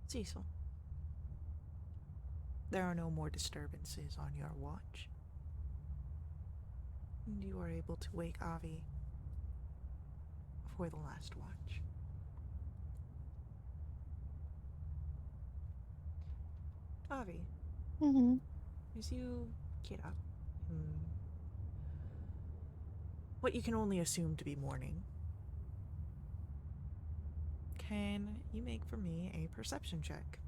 Cecil, there are no more disturbances on your watch. And you are able to wake Avi for the last watch. Avi, Mm-hmm. as you get up in what you can only assume to be morning, can you make for me a perception check?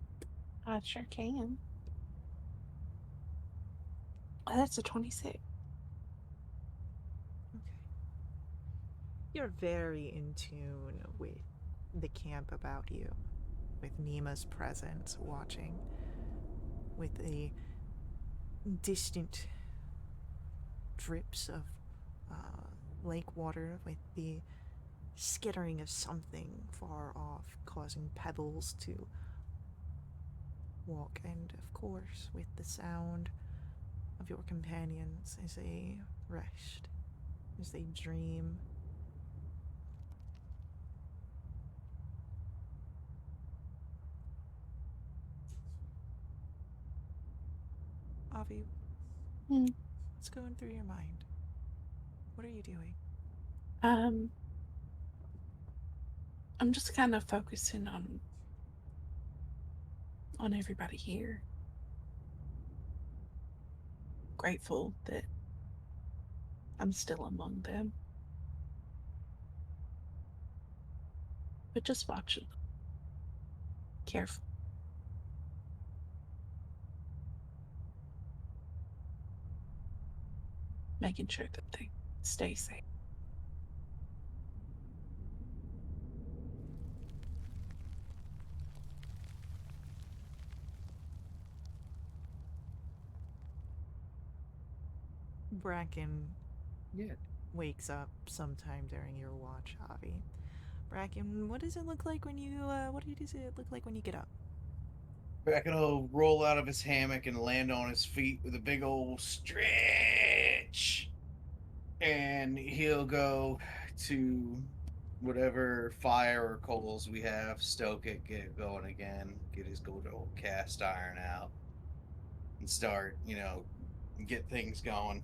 I sure can. Oh, that's a 26. Okay. You're very in tune with the camp about you, with Nima's presence watching, with the distant drips of lake water, with the skittering of something far off, causing pebbles to walk, and of course, with the sound of your companions as they rest, as they dream. Avi, Hmm. what's going through your mind? What are you doing? I'm just kind of focusing on everybody here. Grateful that I'm still among them. But just watching them. Careful. Making sure that they stay safe. Bracken Yeah. wakes up sometime during your watch, Avi. Bracken, what does it look like when you, get up? Bracken will roll out of his hammock and land on his feet with a big old stretch. And he'll go to whatever fire or coals we have, stoke it, get it going again, get his good old cast iron out, and start, get things going.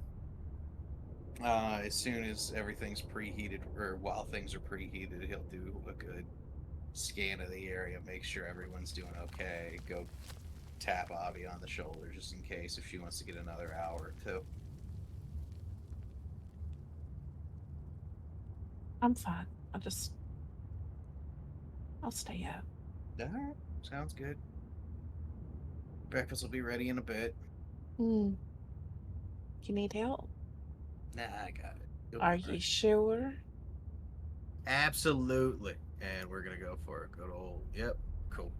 As soon as everything's preheated, or while things are preheated, he'll do a good scan of the area, make sure everyone's doing okay, go tap Avi on the shoulder just in case if she wants to get another hour or two. I'm fine. I'll stay up. All right, sounds good. Breakfast will be ready in a bit. Hmm. You need help? Nah, I got it. You'll Are be you fine. sure? Absolutely. And we're gonna go for a good old cool.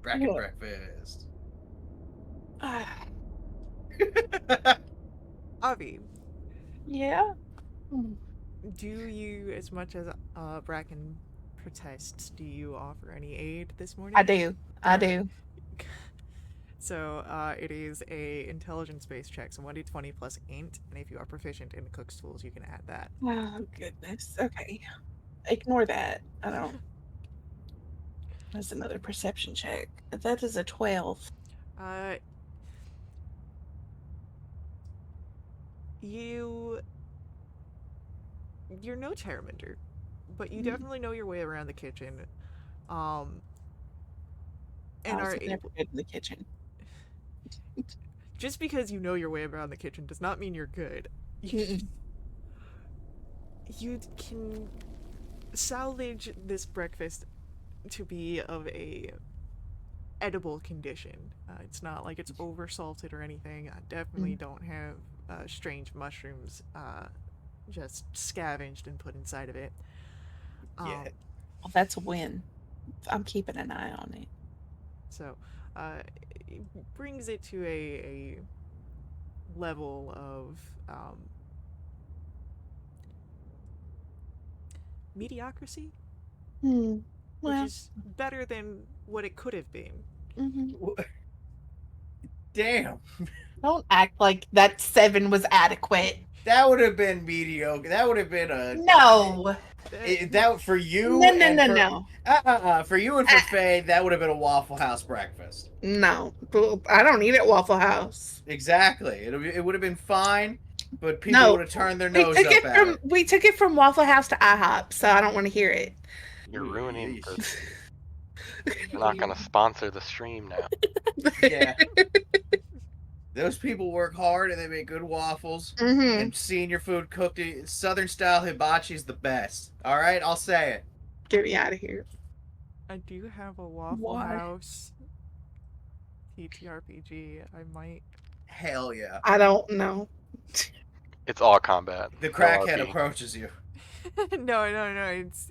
Bracket Yeah. breakfast. Ah, Avi, yeah. Hmm. do you, as much as Bracken protests, do you offer any aid this morning? I do. I Alright. do. So, it is a intelligence-based check, so 1d20 plus int, and if you are proficient in cook's tools, you can add that. Oh, goodness. Okay. Ignore that. I don't. That's another perception check. That is a 12. Uh, you're no Terraminder, but you Mm. definitely know your way around the kitchen, um, I and was are never able. good in the kitchen. Just because you know your way around the kitchen does not mean you're good. Mm-mm. You can salvage this breakfast to be of a edible condition. It's not like it's over salted or anything. I definitely don't have strange mushrooms just scavenged and put inside of it. Yeah. Well, that's a win. I'm keeping an eye on it. So it brings it to a level of mediocrity. Hmm. which Well, is better than what it could have been. Damn. don't act like that 7 was adequate. That would have been mediocre. That would have been a No. that for you. No, no, and no, for, no. For you and for Faye, that would have been a Waffle House breakfast. No. I don't eat at Waffle House. Exactly. It would have been fine, but people No. would have turned their nose up at it. We took it from Waffle House to IHOP, so I don't want to hear it. You're ruining Yeesh. this. We're not gonna sponsor the stream now. Yeah. Those people work hard and they make good waffles. Mm-hmm. And seeing your food cooked, Southern style hibachi is the best. All right, I'll say it. Get me out of here. I do have a Waffle Why? House TTRPG. I might. Hell yeah. I don't know. It's all combat. The no crackhead RP. approaches you. No.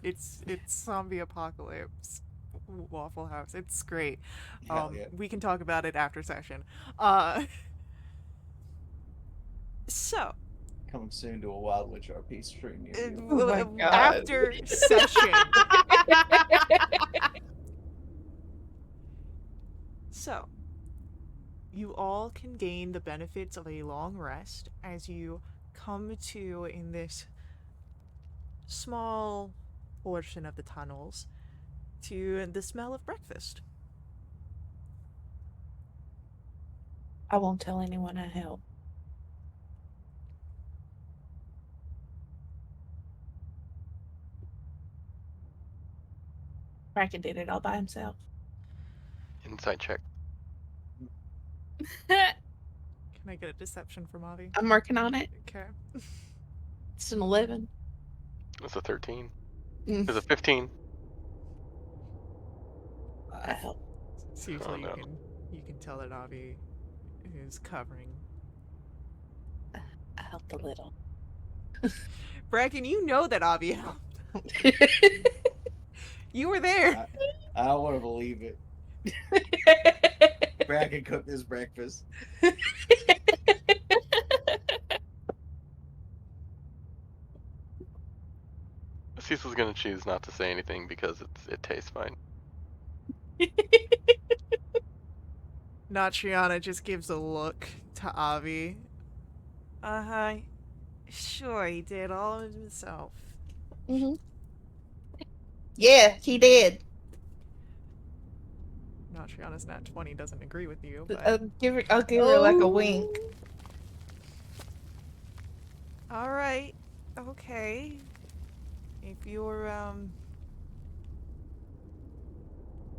It's zombie apocalypse Waffle House. It's great. Hell yeah. We can talk about it after session. So Coming soon to a Wildewitch RP stream near you. Oh my God. after session. So, you all can gain the benefits of a long rest as you come to in this small portion of the tunnels to the smell of breakfast. I won't tell anyone I help. Bracken did it all by himself. Insight check. Can I get a deception from Avi? I'm working on it. Okay. It's an 11. It's a 13. Mm. It's a 15. I help. See if Oh, you no. can tell that Avi is covering. I helped a little. Bracken, you know that Avi helped. You were there. I don't want to believe it. Bracken cooked this breakfast. Cecil's gonna choose not to say anything because it tastes fine. Natriana just gives a look to Avi. Uh-huh. Sure, he did all of himself. Mm-hmm. Yeah, he did. Natriana's nat 20 doesn't agree with you, but... I'll give her like a wink. Alright. Okay. If you're,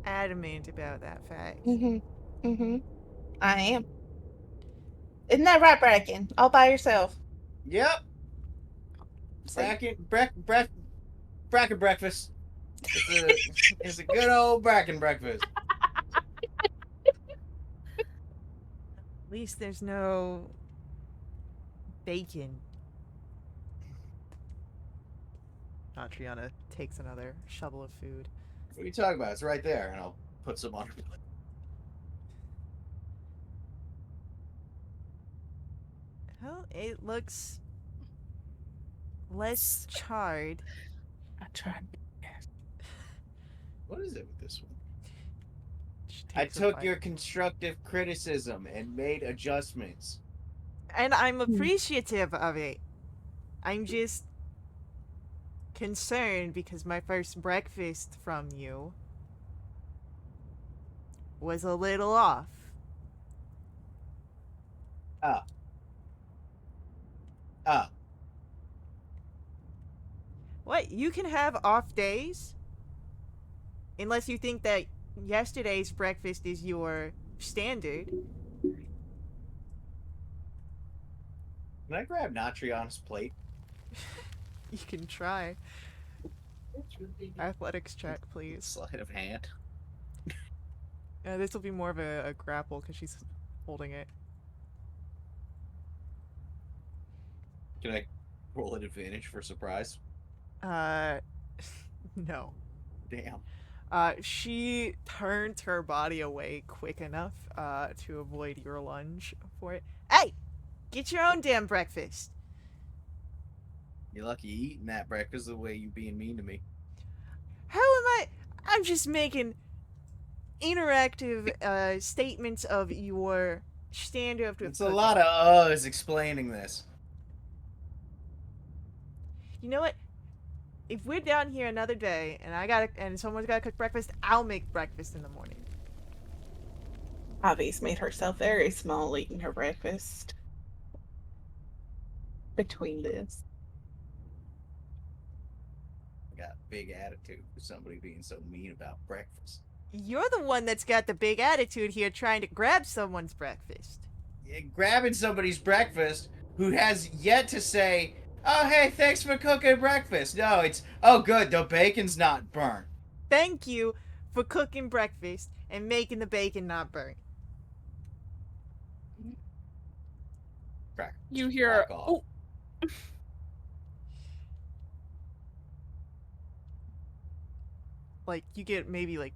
adamant about that fact. Mm-hmm. Mm-hmm. I am. Isn't that right, Bracken? All by yourself. Yep. See? Bracken breakfast. It's a good old Bracken breakfast. At least there's no bacon. Natriana takes another shovel of food. What are you talking about? It's right there, and I'll put some on her plate. Well, it looks less charred. I tried. What is it with this one? She I takes a took bite. your constructive criticism and made adjustments. And I'm appreciative of it. I'm just concerned because my first breakfast from you was a little off. What? You can have off days? Unless you think that yesterday's breakfast is your standard. Can I grab Natriana's plate? You can try. Athletics check, please. Sleight of hand. This will be more of a grapple because she's holding it. Can I roll an advantage for surprise? No. Damn. She turned her body away quick enough to avoid your lunge for it. Hey! Get your own damn breakfast! You're lucky you eating that breakfast the way you being mean to me. How am I? I'm just making interactive statements of your standard of It's a cooking. lot of us explaining this. You know what? If we're down here another day and someone's gotta cook breakfast, I'll make breakfast in the morning. Avi's made herself very small eating her breakfast. Between this. I got a big attitude for somebody being so mean about breakfast. You're the one that's got the big attitude here trying to grab someone's breakfast. Grabbing somebody's breakfast who has yet to say, "Oh, hey, thanks for cooking breakfast." No, it's, "Oh, good, the bacon's not burnt." Thank you for cooking breakfast and making the bacon not burn. Crack. You hear, Fuck off. oh, Like, you get maybe like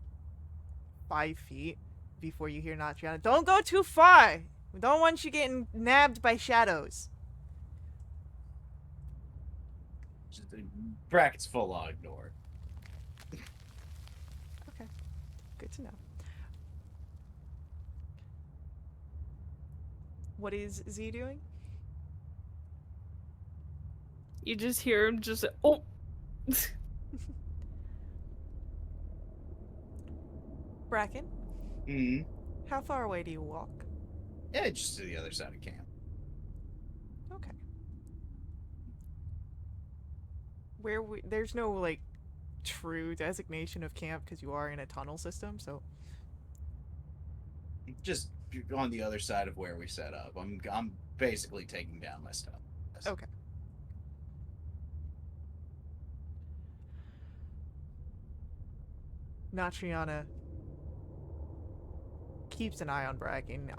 5 feet before you hear Natriana. Don't go too far! We don't want you getting nabbed by shadows. Just, brackets full on ignored. Okay. Good to know. What is Z doing? you just hear him just, oh. Bracken, Hmm. how far away do you walk? Yeah, just to the other side of camp. Okay. There's no, like, true designation of camp because you are in a tunnel system, so... Just on the other side of where we set up. I'm basically taking down my stuff. Okay. Natriana keeps an eye on Bracken,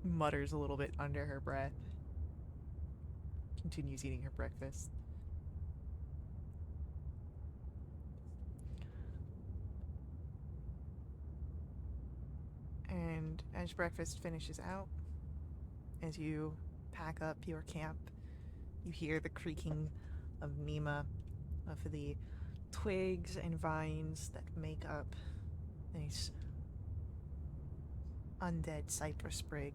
mutters a little bit under her breath, continues eating her breakfast. And as breakfast finishes out, as you pack up your camp, you hear the creaking of Nima, of the twigs and vines that make up this undead cypress sprig.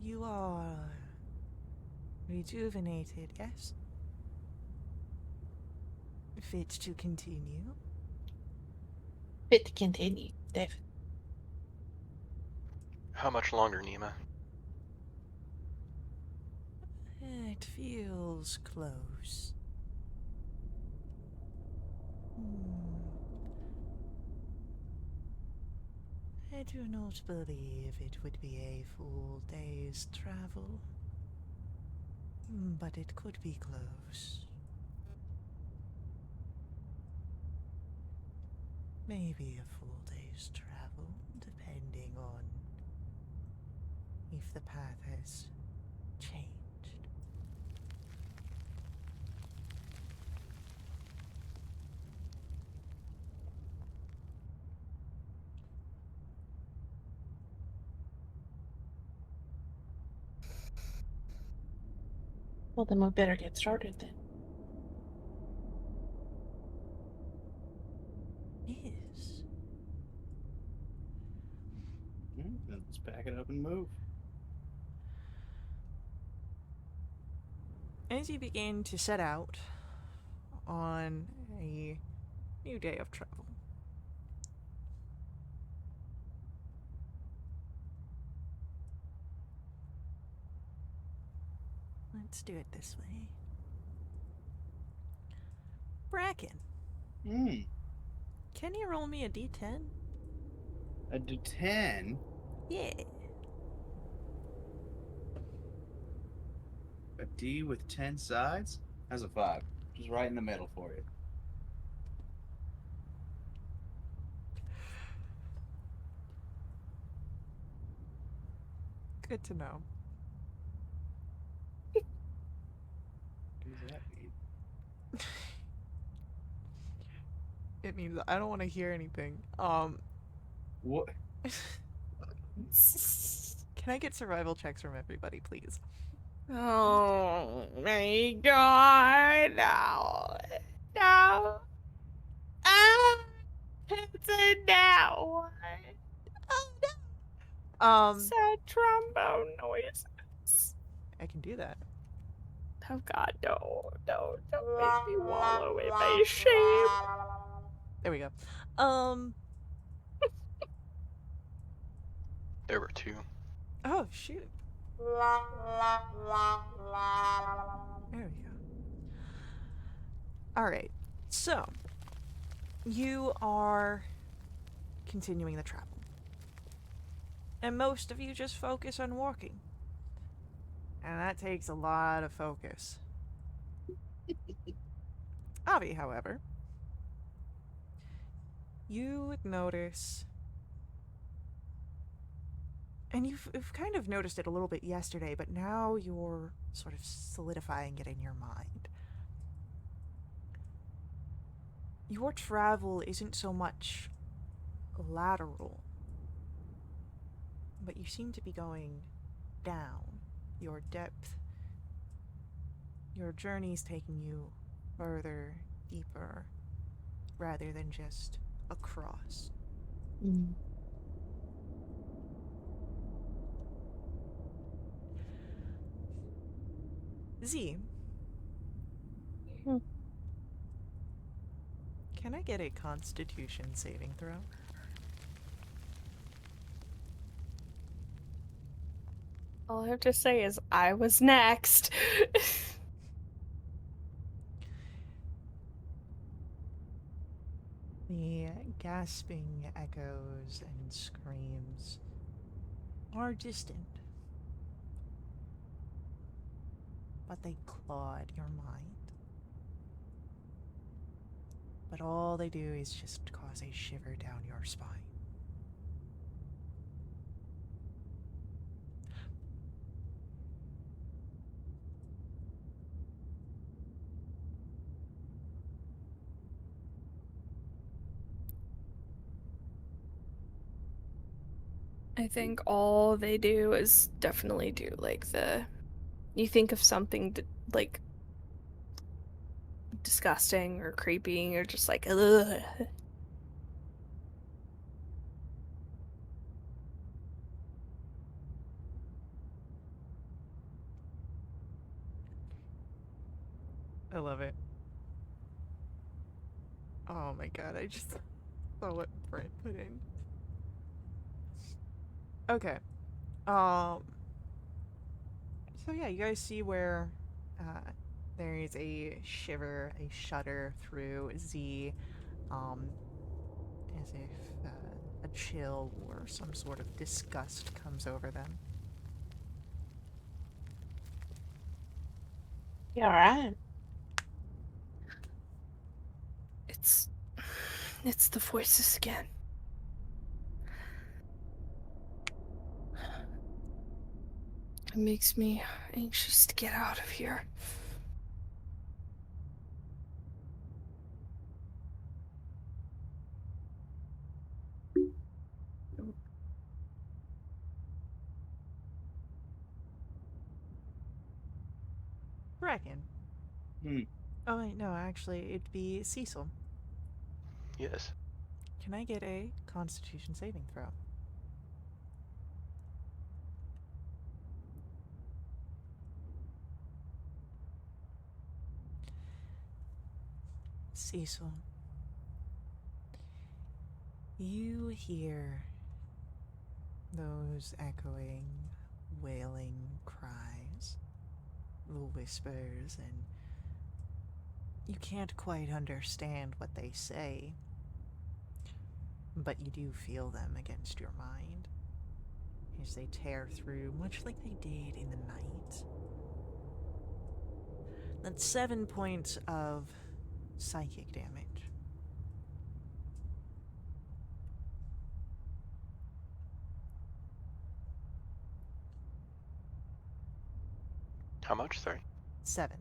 You are rejuvenated, yes? Fit to continue? Fit to continue, Dave. How much longer, Nima? It feels close. I do not believe it would be a full day's travel, but it could be close. Maybe a full day's travel, depending on if the path has changed. Well, then we better get started then. Yes. Let's pack it up and move. As you begin to set out on a new day of travel, let's do it this way. Bracken, can you roll me a d10? A D10. Yeah. A D with 10 sides? That's a 5. Just right in the middle for you. Good to know. What does that mean? It means I don't want to hear anything. What? Can I get survival checks from everybody, please? Oh my god, no. No. Ah! It's a now one. Oh no. Sad trombone noises. I can do that. Oh god, no. No, don't make me wallow in my shame. There we go. There were two. Oh shoot. There we go. All right. So, you are continuing the travel. And most of you just focus on walking. And that takes a lot of focus. Avi, however, you would notice, and you've kind of noticed it a little bit yesterday, but now you're sort of solidifying it in your mind. Your travel isn't so much lateral, but you seem to be going down. Your depth, your journey's taking you further, deeper, rather than just across. Z. Hmm. Can I get a Constitution saving throw? All I have to say is I was next. The gasping echoes and screams are distant, but they clawed your mind. But all they do is just cause a shiver down your spine. I think all they do is definitely do like you think of something like disgusting or creepy or just like ugh. I love it. Oh my god, I just saw what Brent put in. Okay. So yeah, you guys see where there is a shiver, a shudder through Z, as if a chill or some sort of disgust comes over them. You alright? It's the voices again. It makes me anxious to get out of here. Bracken. Hmm. Oh wait, no, actually, it'd be Cecil. Yes. Can I get a Constitution saving throw? Cecil, you hear those echoing, wailing cries, the whispers, and you can't quite understand what they say, but you do feel them against your mind as they tear through, much like they did in the night. That's 7 points of psychic damage. How much? Sorry. 7.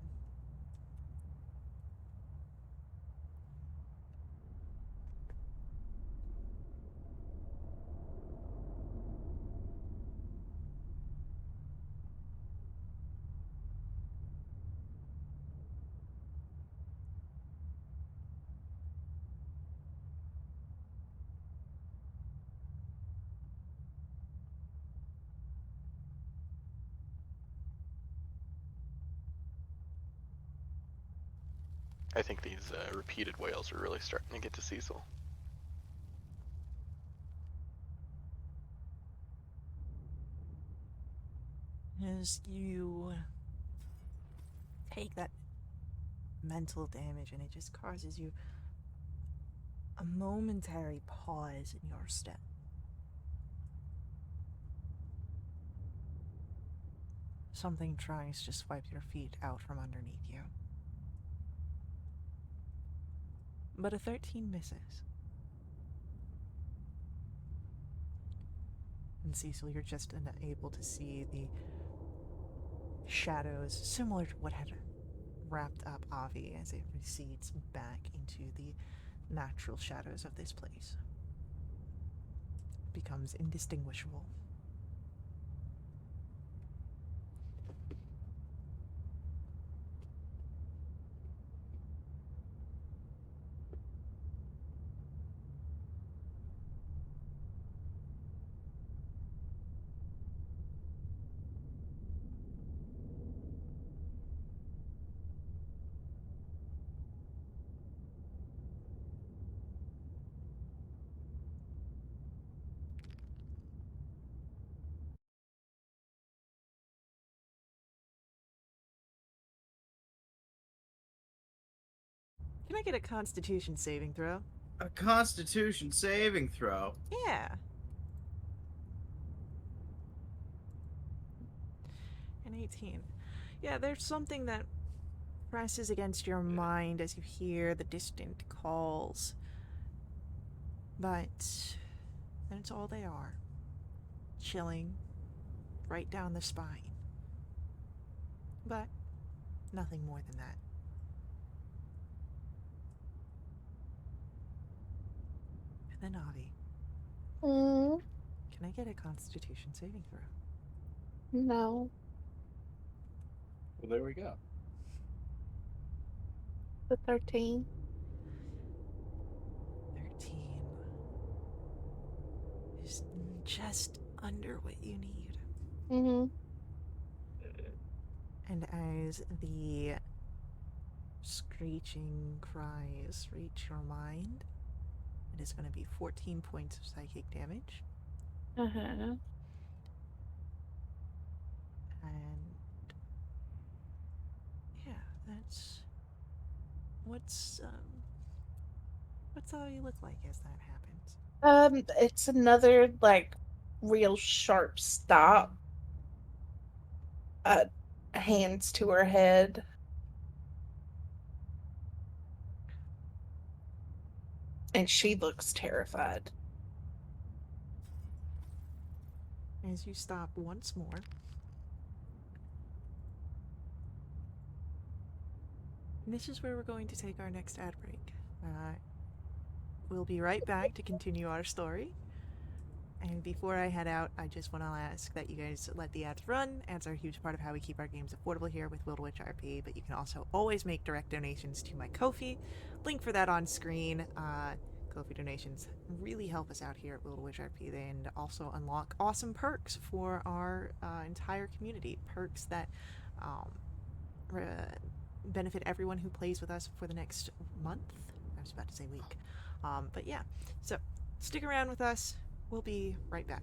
I think these repeated wails are really starting to get to Cecil. As you take that mental damage, and it just causes you a momentary pause in your step. Something tries to swipe your feet out from underneath you. But a 13 misses. And Cecil, you're just unable to see the shadows similar to what had wrapped up Avi as it recedes back into the natural shadows of this place. It becomes indistinguishable. Can I get a Constitution saving throw? A Constitution saving throw. Yeah. An 18. Yeah, there's something that presses against your mind as you hear the distant calls. But that's all they are. Chilling right down the spine. But nothing more than that. And then Avi, Mm, can I get a Constitution saving throw? no. Well, there we go. The 13. 13 is just under what you need. Mm-hmm. And as the screeching cries reach your mind, it is going to be 14 points of psychic damage. Uh-huh. And yeah, that's what's all you look like as that happens. It's another, like, real sharp stop. Hands to her head. And she looks terrified. As you stop once more, this is where we're going to take our next ad break. We'll be right back to continue our story. And before I head out, I just want to ask that you guys let the ads run. Ads are a huge part of how we keep our games affordable here with Wildewitch RP, but you can also always make direct donations to my Ko-fi. Link for that on screen. Ko-fi donations really help us out here at Wildewitch RP and also unlock awesome perks for our entire community. Perks that benefit everyone who plays with us for the next month. I was about to say week. But yeah, so stick around with us. We'll be right back.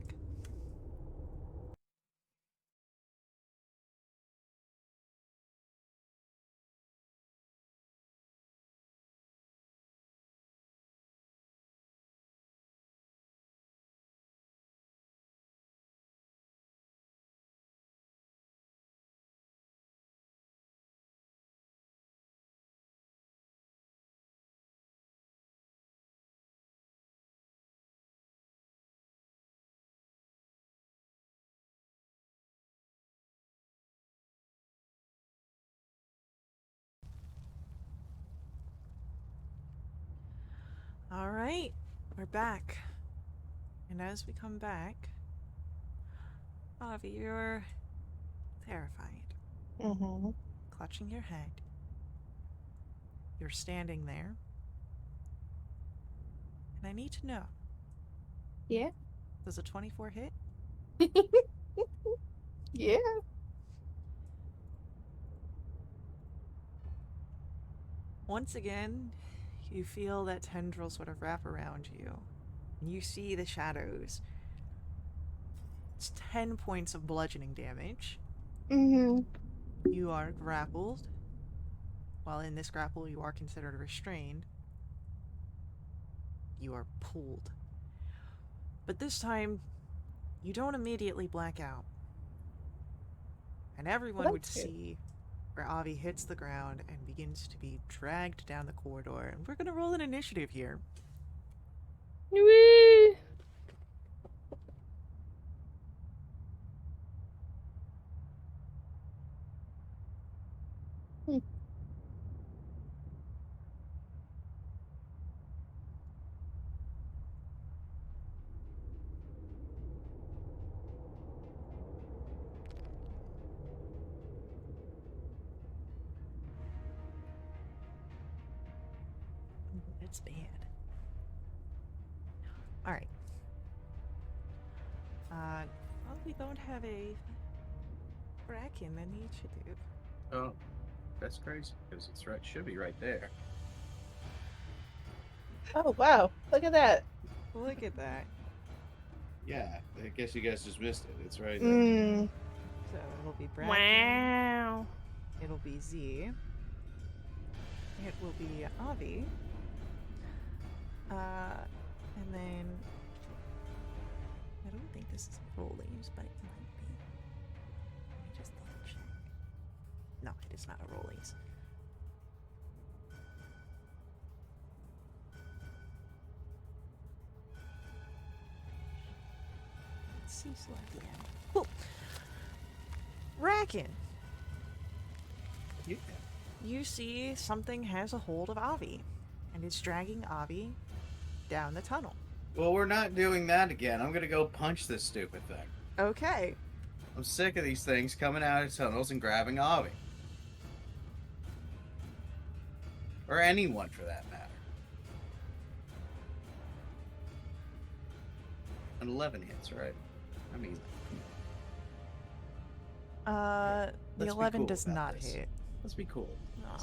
All right, we're back. And as we come back, Avi, you're terrified, Mm-hmm. clutching your head. You're standing there. And I need to know, Yeah. does a 24 hit? Yeah. Once again, you feel that tendril sort of wrap around you. And you see the shadows. It's 10 points of bludgeoning damage. Mm-hmm. You are grappled. While in this grapple, you are considered restrained. You are pulled. But this time, you don't immediately black out. And everyone would That's good. see where Avi hits the ground and begins to be dragged down the corridor. And we're going to roll an initiative here. Whee! That's bad. Alright. Well, we don't have a Bracken initiative. Oh, that's crazy because it's right. Should be right there. Oh, wow. Look at that. Look at that. Yeah, I guess you guys just missed it. It's right there. Mm. So it'll be Bracken. Wow. It'll be Z. It will be Avi. And then I don't think this is Rollies, but it might be. Let me just double check. No, it is not a Rollies. Cecil again. Cool. Bracken. Yeah. You see something has a hold of Avi, and it's dragging Avi down the tunnel. Well, we're not doing that again. I'm gonna go punch this stupid thing. Okay. I'm sick of these things coming out of tunnels and grabbing Avi. Or anyone for that matter. An 11 hits, right? I mean, The Let's be 11 cool does about not this. hit. let's be cool. No,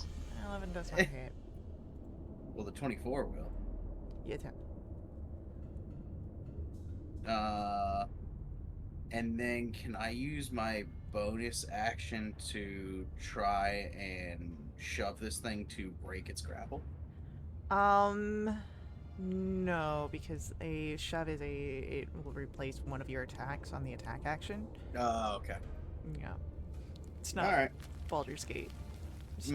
11 does not hit. Well, the 24 will. You attempt. And then can I use my bonus action to try and shove this thing to break its grapple? No, because a shove is it will replace one of your attacks on the attack action. Oh, okay. Yeah. It's not Alright. Baldur's Gate. So.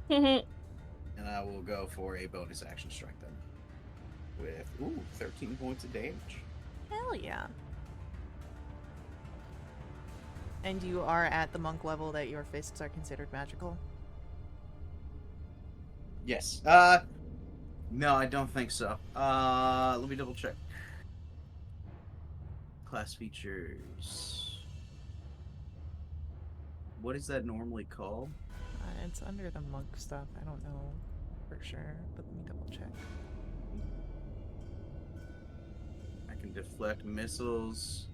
And I will go for a bonus action strike then. With, 13 points of damage. Hell yeah. And you are at the monk level that your fists are considered magical? Yes. No, I don't think so. Let me double check. Class features. What is that normally called? It's under the monk stuff. I don't know for sure, but let me double check. I can deflect missiles.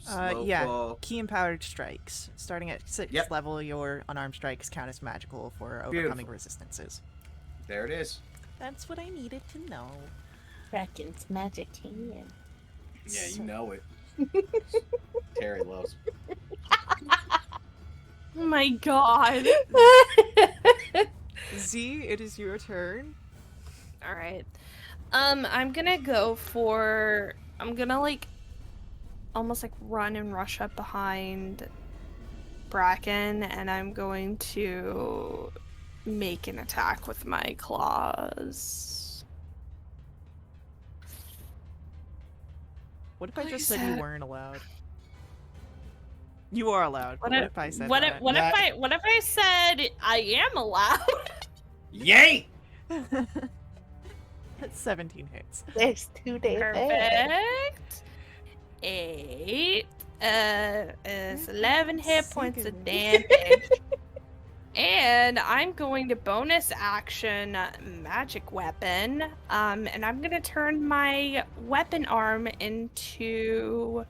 Slow Yeah. fall. Key empowered strikes. Starting at 6th Yep. level, your unarmed strikes count as magical for overcoming resistances. There it is. That's what I needed to know. Bracken's magic hand. Yeah, you know it. Terry loves it. Oh my god. Z, it is your turn. Alright. I'm gonna go for... I'm gonna, almost, run and rush up behind Bracken, and I'm going to make an attack with my claws. What if I Like just I said you said- weren't allowed? You are allowed. What if I said what that? if, what if I said I am allowed? Yay! That's 17 hits. There's 2 days there. Perfect. 8 is 11 hit points of damage. And I'm going to bonus action magic weapon. And I'm gonna turn my weapon arm into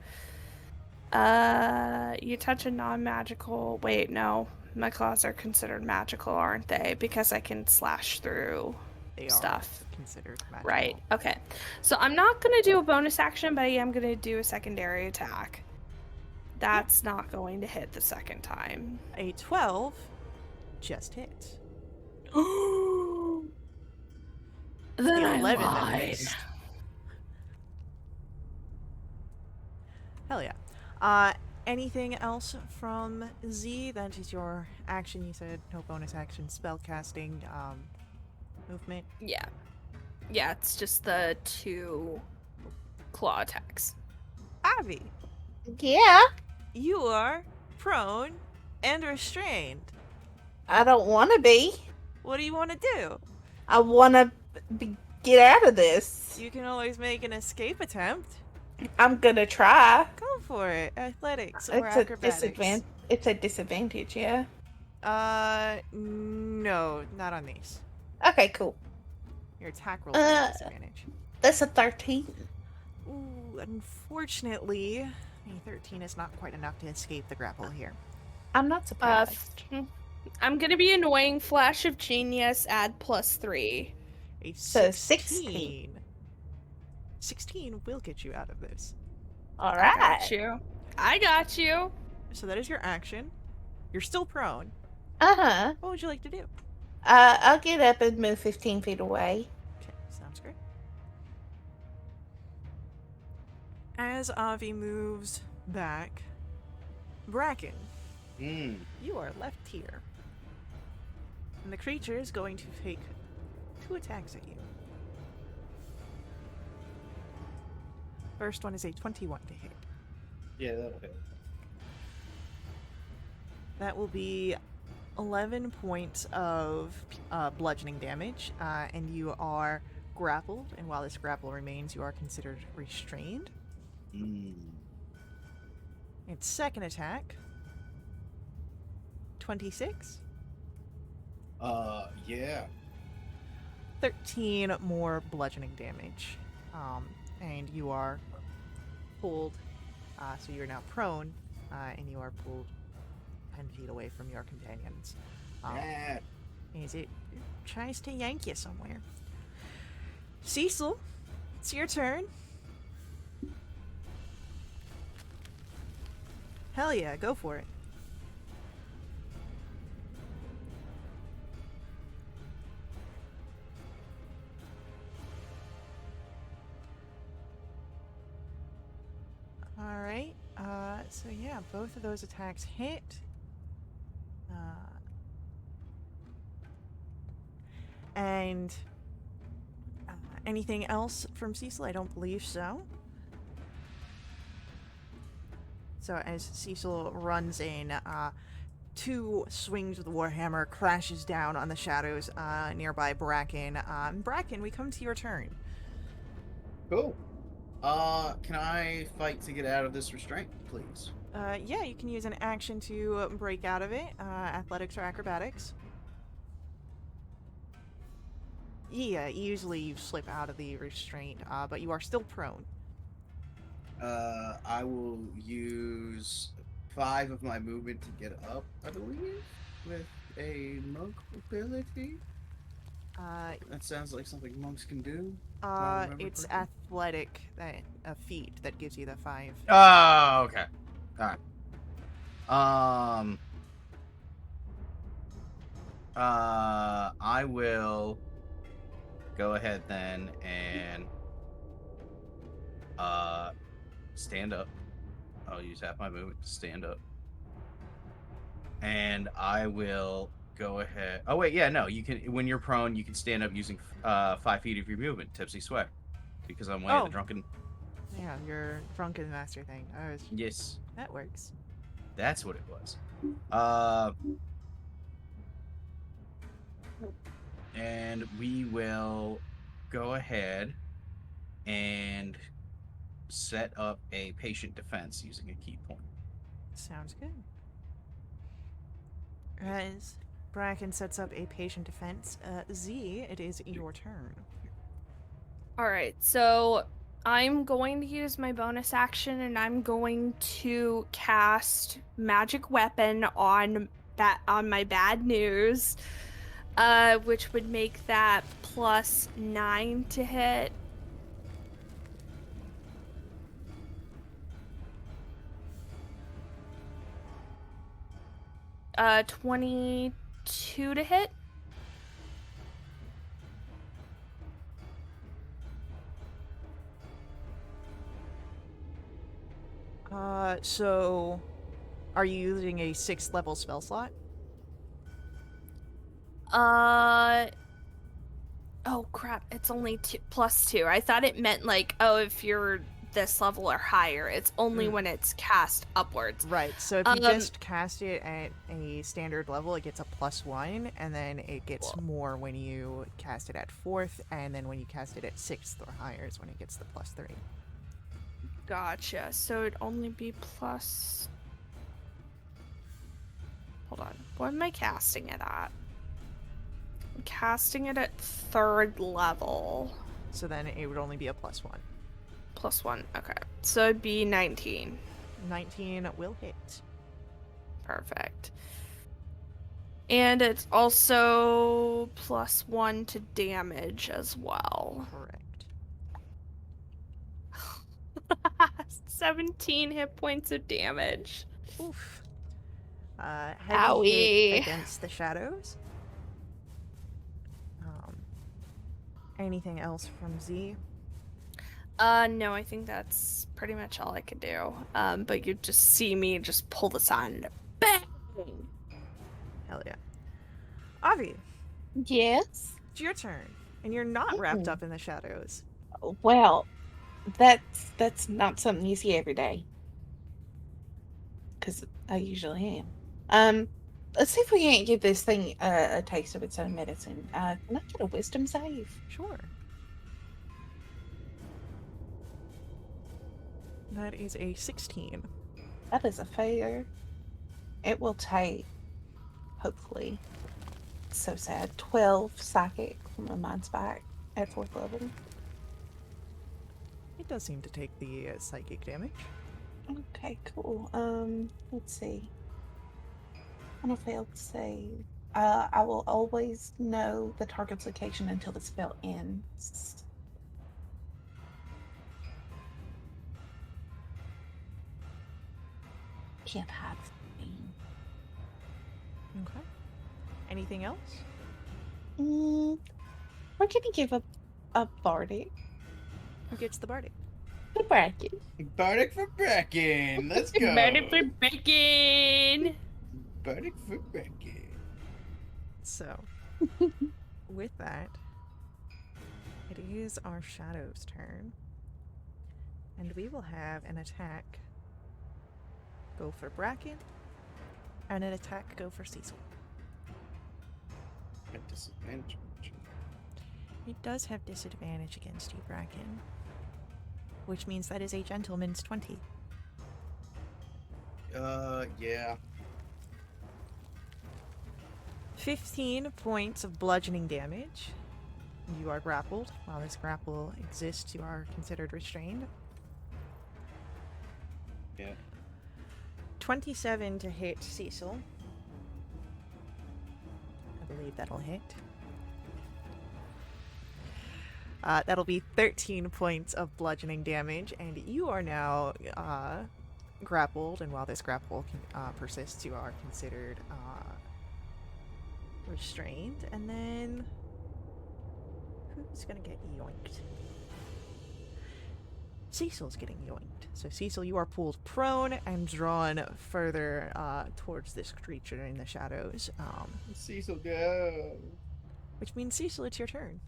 You touch a non-magical. Wait, no. My claws are considered magical, aren't they? Because I can slash through They stuff. are considered magical. Right. Okay. So I'm not gonna do a bonus action, but I am gonna do a secondary attack. That's not going to hit the second time. A 12 just hit. Then The I 11 that lied. missed. Hell yeah. Anything else from Z? That is your action. You said no bonus action, spellcasting, movement. Yeah. Yeah, it's just the 2 claw attacks. Avi, Yeah, you are prone and restrained. I don't want to be. What do you want to do? I want to get out of this. You can always make an escape attempt. I'm gonna try. Go for it. Athletics or It's a acrobatics. It's a disadvantage, yeah. No, not on these. Okay, cool. Your attack roll is Uh, disadvantage. That's a 13. Ooh, unfortunately, a 13 is not quite enough to escape the grapple here. I'm not surprised. I'm gonna be annoying. Flash of Genius, add +3. A So 16. 16 will get you out of this. All I right. got you. I got you. So that is your action. You're still prone. Uh-huh. What would you like to do? I'll get up and move 15 feet away. Okay, sounds great. As Avi moves back, Bracken, you are left here. And the creature is going to take 2 attacks at you. First one is a 21 to hit. Yeah, that'll hit. That will be 11 points of bludgeoning damage, and you are grappled. And while this grapple remains, you are considered restrained. Its second attack, 26. Yeah. 13 more bludgeoning damage. And you are pulled, so you're now prone, and you are pulled 10 feet away from your companions. As it tries to yank you somewhere. Cecil, it's your turn. Hell yeah, go for it. Alright, so yeah, both of those attacks hit. And anything else from Cecil? I don't believe so. So as Cecil runs in, 2 swings with the Warhammer, crashes down on the shadows nearby Bracken. Bracken, we come to your turn. Cool. Can I fight to get out of this restraint, please? Yeah, you can use an action to break out of it. Athletics or acrobatics. Yeah, usually you slip out of the restraint, but you are still prone. I will use 5 of my movement to get up, I believe, with a monk ability. That sounds like something monks can do. It's athletic, a feat that gives you the 5. Oh, okay. Alright. I will go ahead then and stand up. I'll use half my movement to stand up. And I will go ahead. Oh wait, yeah, no, you can, when you're prone, you can stand up using 5 feet of your movement, Tipsy Sweat. Because I'm way of the drunken. Yeah, your drunken master thing. Yes. That works. That's what it was. And we will go ahead and set up a patient defense using a key point. Sounds good. As Bracken sets up a patient defense, Z, it is your turn. All right, so I'm going to use my bonus action and I'm going to cast Magic Weapon on my bad news, which would make that +9 to hit. Uh, 22 to hit. So are you using a 6th level spell slot? Oh crap, it's only +2. I thought it meant like, oh, if you're this level or higher, it's only when it's cast upwards. Right, so if you just cast it at a standard level, it gets a +1, and then it gets more when you cast it at 4th, and then when you cast it at 6th or higher is when it gets the +3. Gotcha. So it'd only be plus. Hold on. What am I casting it at? I'm casting it at 3rd level. So then it would only be a +1. +1. Okay. So it'd be 19. 19 will hit. Perfect. And it's also +1 to damage as well. Correct. 17 hit points of damage. Oof. Heavy Owie. hit against the shadows. Anything else from Z? No, I think that's pretty much all I could do. But you just see me just pull the sign and bang! Hell yeah. Avi, Yes. it's your turn, and you're not wrapped up in the shadows. Well, that's not something you see every day. Because I usually am. Let's see if we can't give this thing a taste of its own medicine. Can I get a wisdom save? Sure. That is a 16. That is a failure. It will take, hopefully, so sad, 12 psychic when my mind's back at 4th level. It does seem to take the psychic damage. Okay, cool. Let's see. On a failed save, I will always know the target's location until the spell ends. Can't hide from me. Okay. Anything else? We're gonna give up a bardic. Who gets the bardic? The bracket. Bardic for Bracken. Let's go. Bardic for bacon! Bardic for Bracken. So, with that, it is our shadow's turn. And we will have an attack go for Bracken, and an attack go for Cecil. At disadvantage. It does have disadvantage against you, Bracken, which means that is a gentleman's 20. Yeah. 15 points of bludgeoning damage. You are grappled. While this grapple exists, you are considered restrained. Yeah. 27 to hit Cecil. I believe that'll hit. That'll be 13 points of bludgeoning damage, and you are now grappled, and while this grapple persists, you are considered restrained. And then who's gonna get yoinked? Cecil's getting yoinked. So Cecil, you are pulled prone and drawn further towards this creature in the shadows. Cecil, go. Which means, Cecil, it's your turn.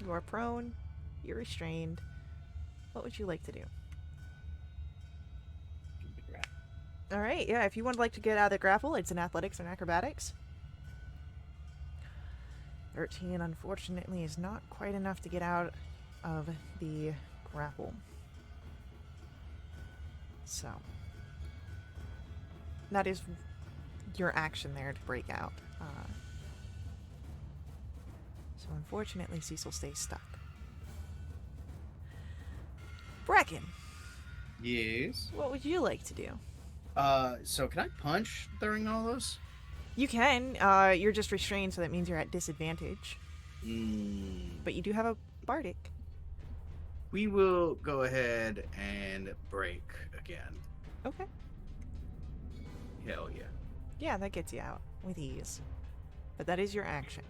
You are prone, you're restrained. What would you like to do? Alright, yeah, if you would like to get out of the grapple, it's in athletics and acrobatics. 13, unfortunately, is not quite enough to get out of the grapple. So, that is your action there to break out. So unfortunately, Cecil stays stuck. Bracken, Yes. what would you like to do? So can I punch during all those? You can. You're just restrained, so that means you're at disadvantage. But you do have a bardic. We will go ahead and break again. Okay. Hell yeah. Yeah, that gets you out with ease. But that is your action.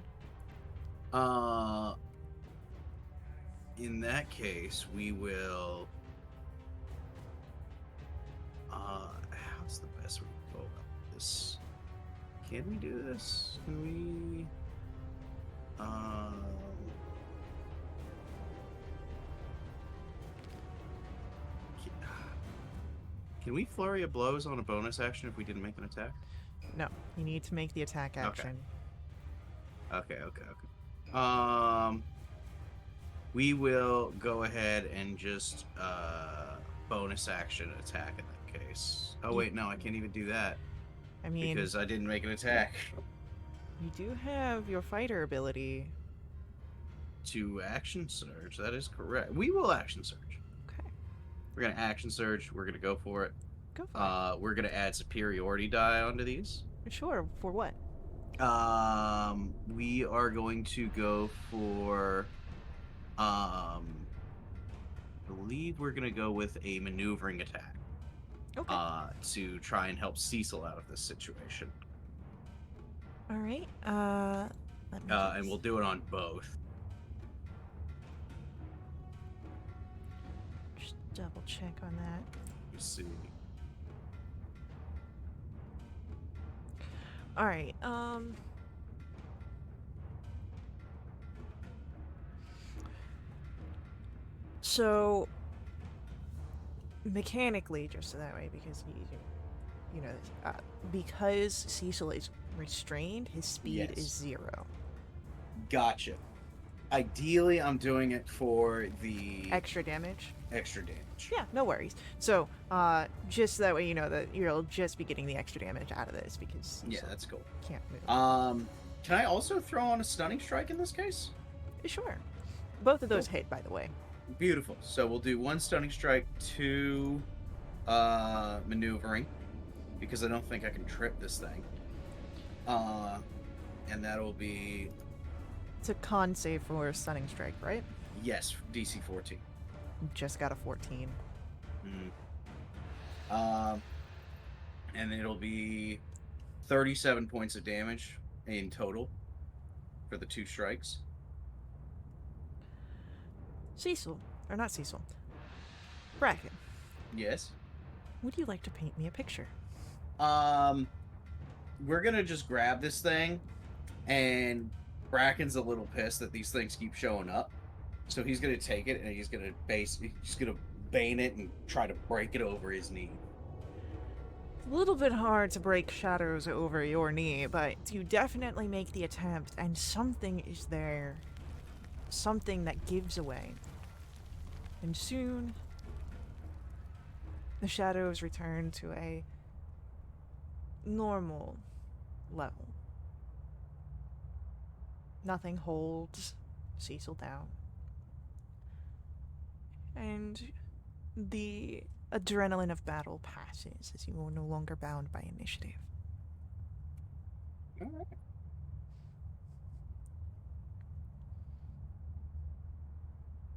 In that case, we will. How's the best way to go about this? Can we do this? Can we? Can we flurry of blows on a bonus action if we didn't make an attack? No, you need to make the attack action. Okay. We will go ahead and just bonus action attack in that case. Oh wait, no, I can't even do that I mean, because I didn't make an attack. you do have your fighter ability. To action surge, that is correct. We will action surge. Okay, We're gonna action surge. We're gonna go for it. go for We're gonna add superiority die onto these. it. Sure, for what? We are going to go for. I believe we're gonna go with a maneuvering attack. Okay. To try and help Cecil out of this situation. All right. Let me And we'll do it on both. just double check on that. Let's see. All right. So mechanically, just so that way, because you know, because Cecil is restrained, his speed Yes. is 0. Gotcha. Ideally, I'm doing it for the Extra damage. extra damage. Yeah, no worries. So, just so that way you know that you'll just be getting the extra damage out of this because Yeah, Cecil that's cool. can't move. Can I also throw on a stunning strike in this case? Sure. Both of those hit, by the way. Beautiful. So we'll do 1 stunning strike, 2 maneuvering, because I don't think I can trip this thing. And that'll be, It's a con save for a stunning strike, right? yes, DC 14. Just got a 14. And it'll be 37 points of damage in total for the 2 strikes. Cecil, or not Cecil. Bracken, Yes. would you like to paint me a picture? We're gonna just grab this thing, and Bracken's a little pissed that these things keep showing up, so he's gonna take it and he's gonna bane it and try to break it over his knee. It's a little bit hard to break shadows over your knee, but you definitely make the attempt, and something is there. Something that gives away. And soon, the shadows return to a normal level. Nothing holds Cecil down. And the adrenaline of battle passes as you are no longer bound by initiative. Alright.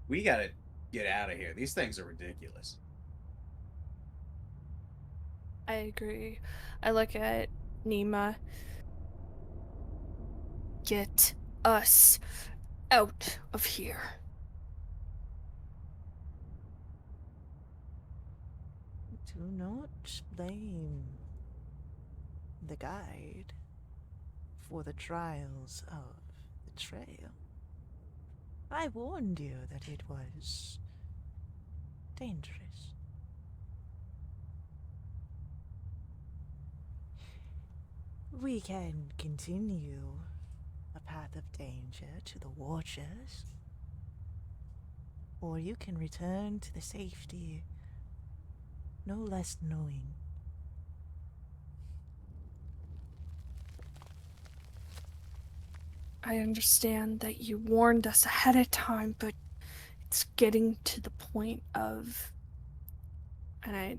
We gotta get out of here. These things are ridiculous. I agree. I look at Nima. Get us out of here. Do not blame the guide for the trials of the trail. I warned you that it was dangerous. We can continue a path of danger to the Watchers, or you can return to the safety no less knowing. I understand that you warned us ahead of time, but it's getting to the point of, and I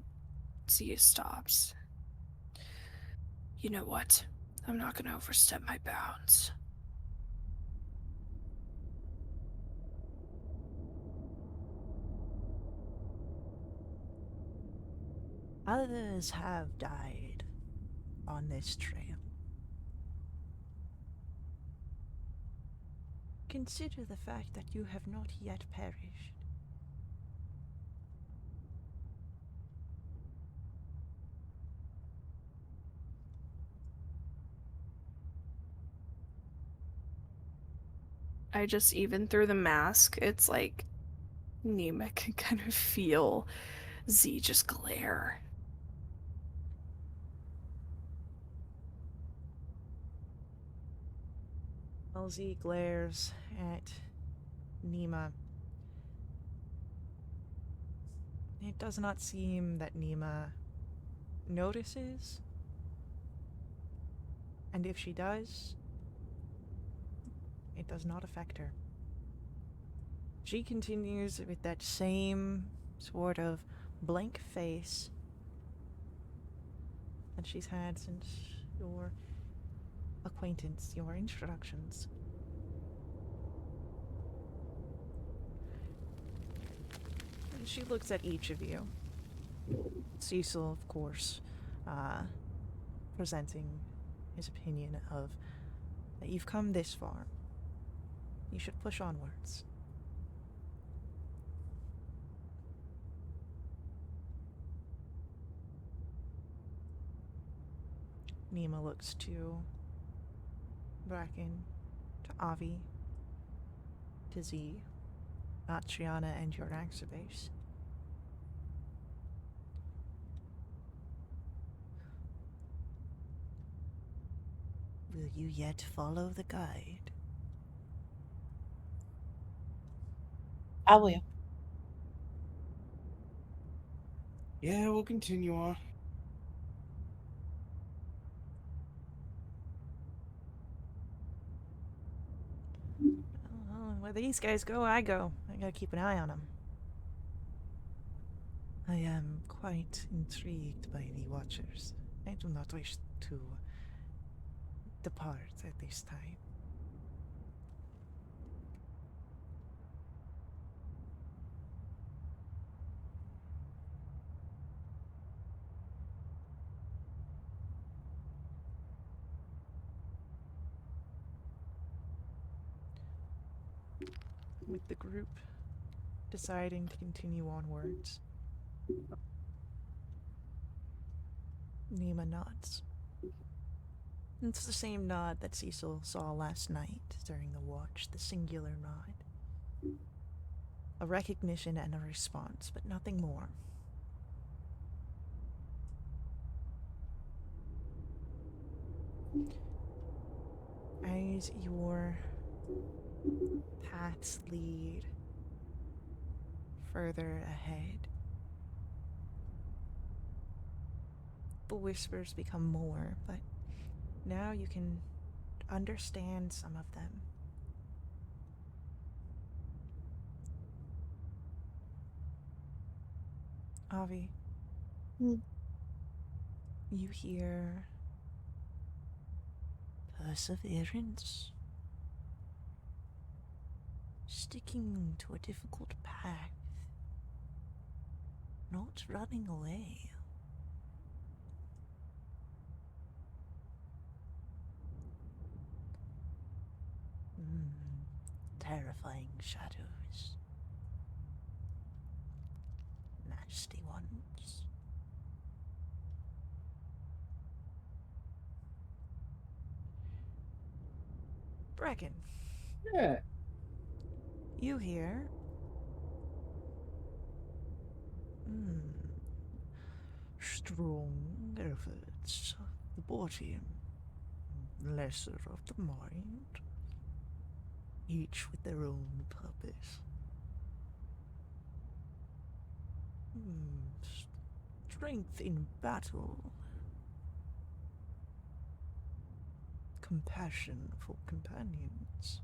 see he stops. You know what? I'm not gonna overstep my bounds. Others have died on this trail. Consider the fact that you have not yet perished. I just, even through the mask, it's like Nima can kind of feel Z just glare. LZ glares at Nima. It does not seem that Nima notices, and if she does, it does not affect her. She continues with that same sort of blank face that she's had since your acquaintance, your introductions. And she looks at each of you. Cecil, of course, presenting his opinion of that you've come this far. You should push onwards. Nima looks to Bracken, to Avi, to Z, Atriana, and your Axabase. Will you yet follow the guide? I will. Yeah, we'll continue on. Well, where these guys go, I go. I gotta keep an eye on them. I am quite intrigued by the Watchers. I do not wish to depart at this time. With the group deciding to continue onwards, Nima nods. It's the same nod that Cecil saw last night during the watch, the singular nod. A recognition and a response, but nothing more. As your paths lead further ahead, the whispers become more, but now you can understand some of them. Avi, Hmm. you hear perseverance, sticking to a difficult path, not running away. Terrifying shadows. Nasty ones. Bracken, Yeah. you hear? Strong efforts of the body, lesser of the mind, each with their own purpose. Strength in battle, compassion for companions.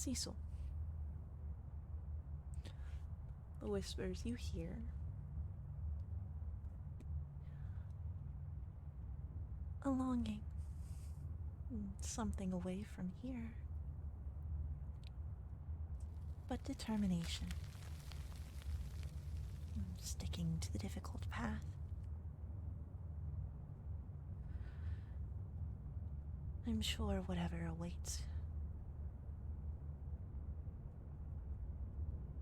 Cecil. The whispers you hear a longing. Something away from here. But determination. Sticking to the difficult path. I'm sure whatever awaits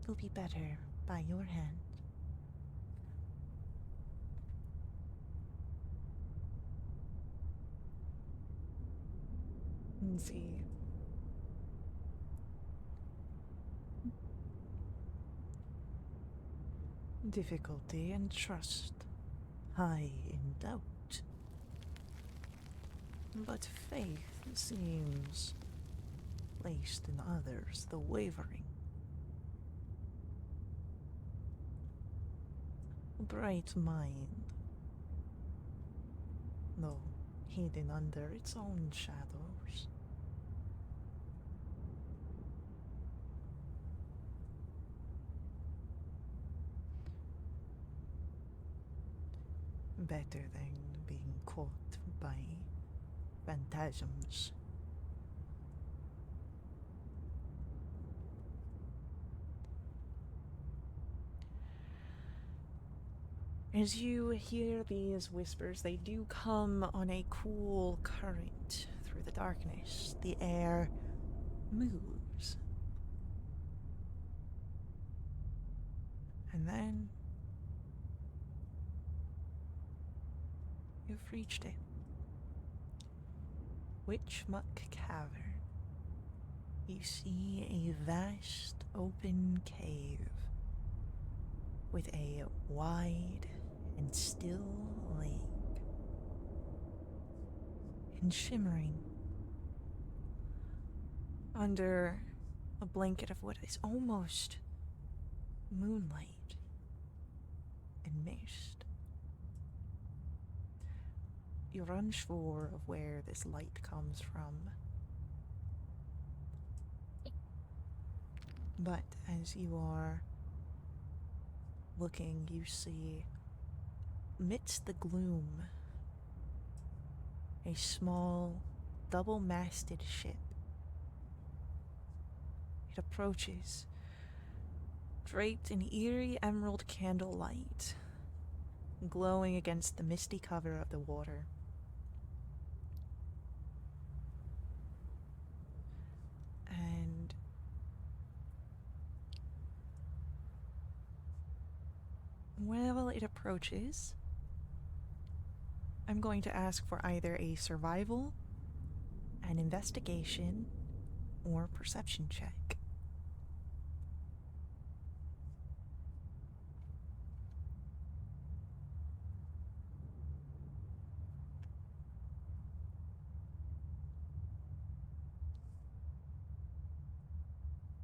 will be better by your hand. Let's see. Difficulty and trust, high in doubt. But faith seems placed in others, the wavering. A bright mind, though hidden under its own shadows. Better than being caught by phantasms. As you hear these whispers, they do come on a cool current through the darkness. The air moves. And then you've reached it. Witchmuck Cavern. You see a vast open cave with a wide and still lake, and shimmering under a blanket of what is almost moonlight and mist. You're unsure of where this light comes from, but as you are looking, you see, amidst the gloom, a small, double-masted ship. It approaches, draped in eerie emerald candlelight, glowing against the misty cover of the water. And while it approaches, I'm going to ask for either a survival, an investigation, or perception check.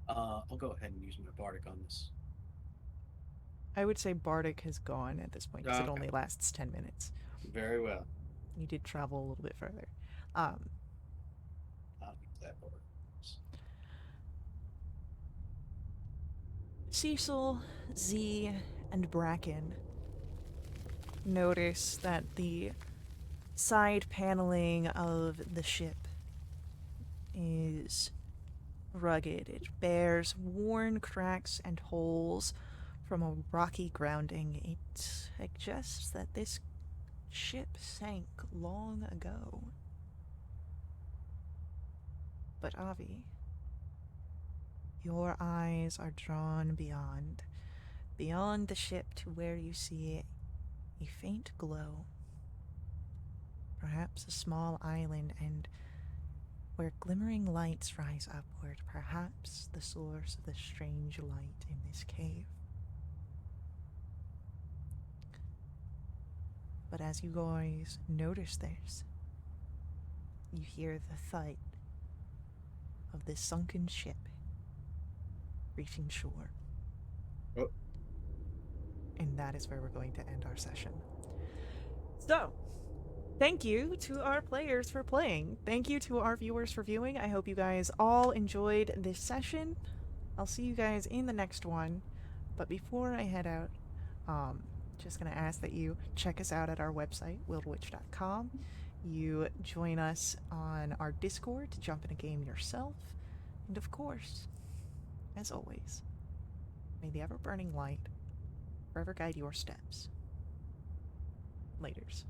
I'll go ahead and use my bardic on this. I would say Bardic has gone at this point because it Okay. only lasts 10 minutes. Very well. You did travel a little bit further. I'll use that bardic. Cecil, Z, and Bracken notice that the side paneling of the ship is rugged. It bears worn cracks and holes from a rocky grounding. It suggests that this ship sank long ago. But Avi, your eyes are drawn beyond the ship to where you see a faint glow. Perhaps a small island, and where glimmering lights rise upward, perhaps the source of the strange light in this cave. But as you guys notice this, you hear the thud of this sunken ship reaching shore. Oh. And that is where we're going to end our session. So, Thank you to our players for playing. Thank you to our viewers for viewing. I hope you guys all enjoyed this session. I'll see you guys in the next one. But before I head out, just going to ask that you check us out at our website, wildewitch.com. You join us on our Discord to jump in a game yourself. And of course, as always, may the ever-burning light forever guide your steps. Laters.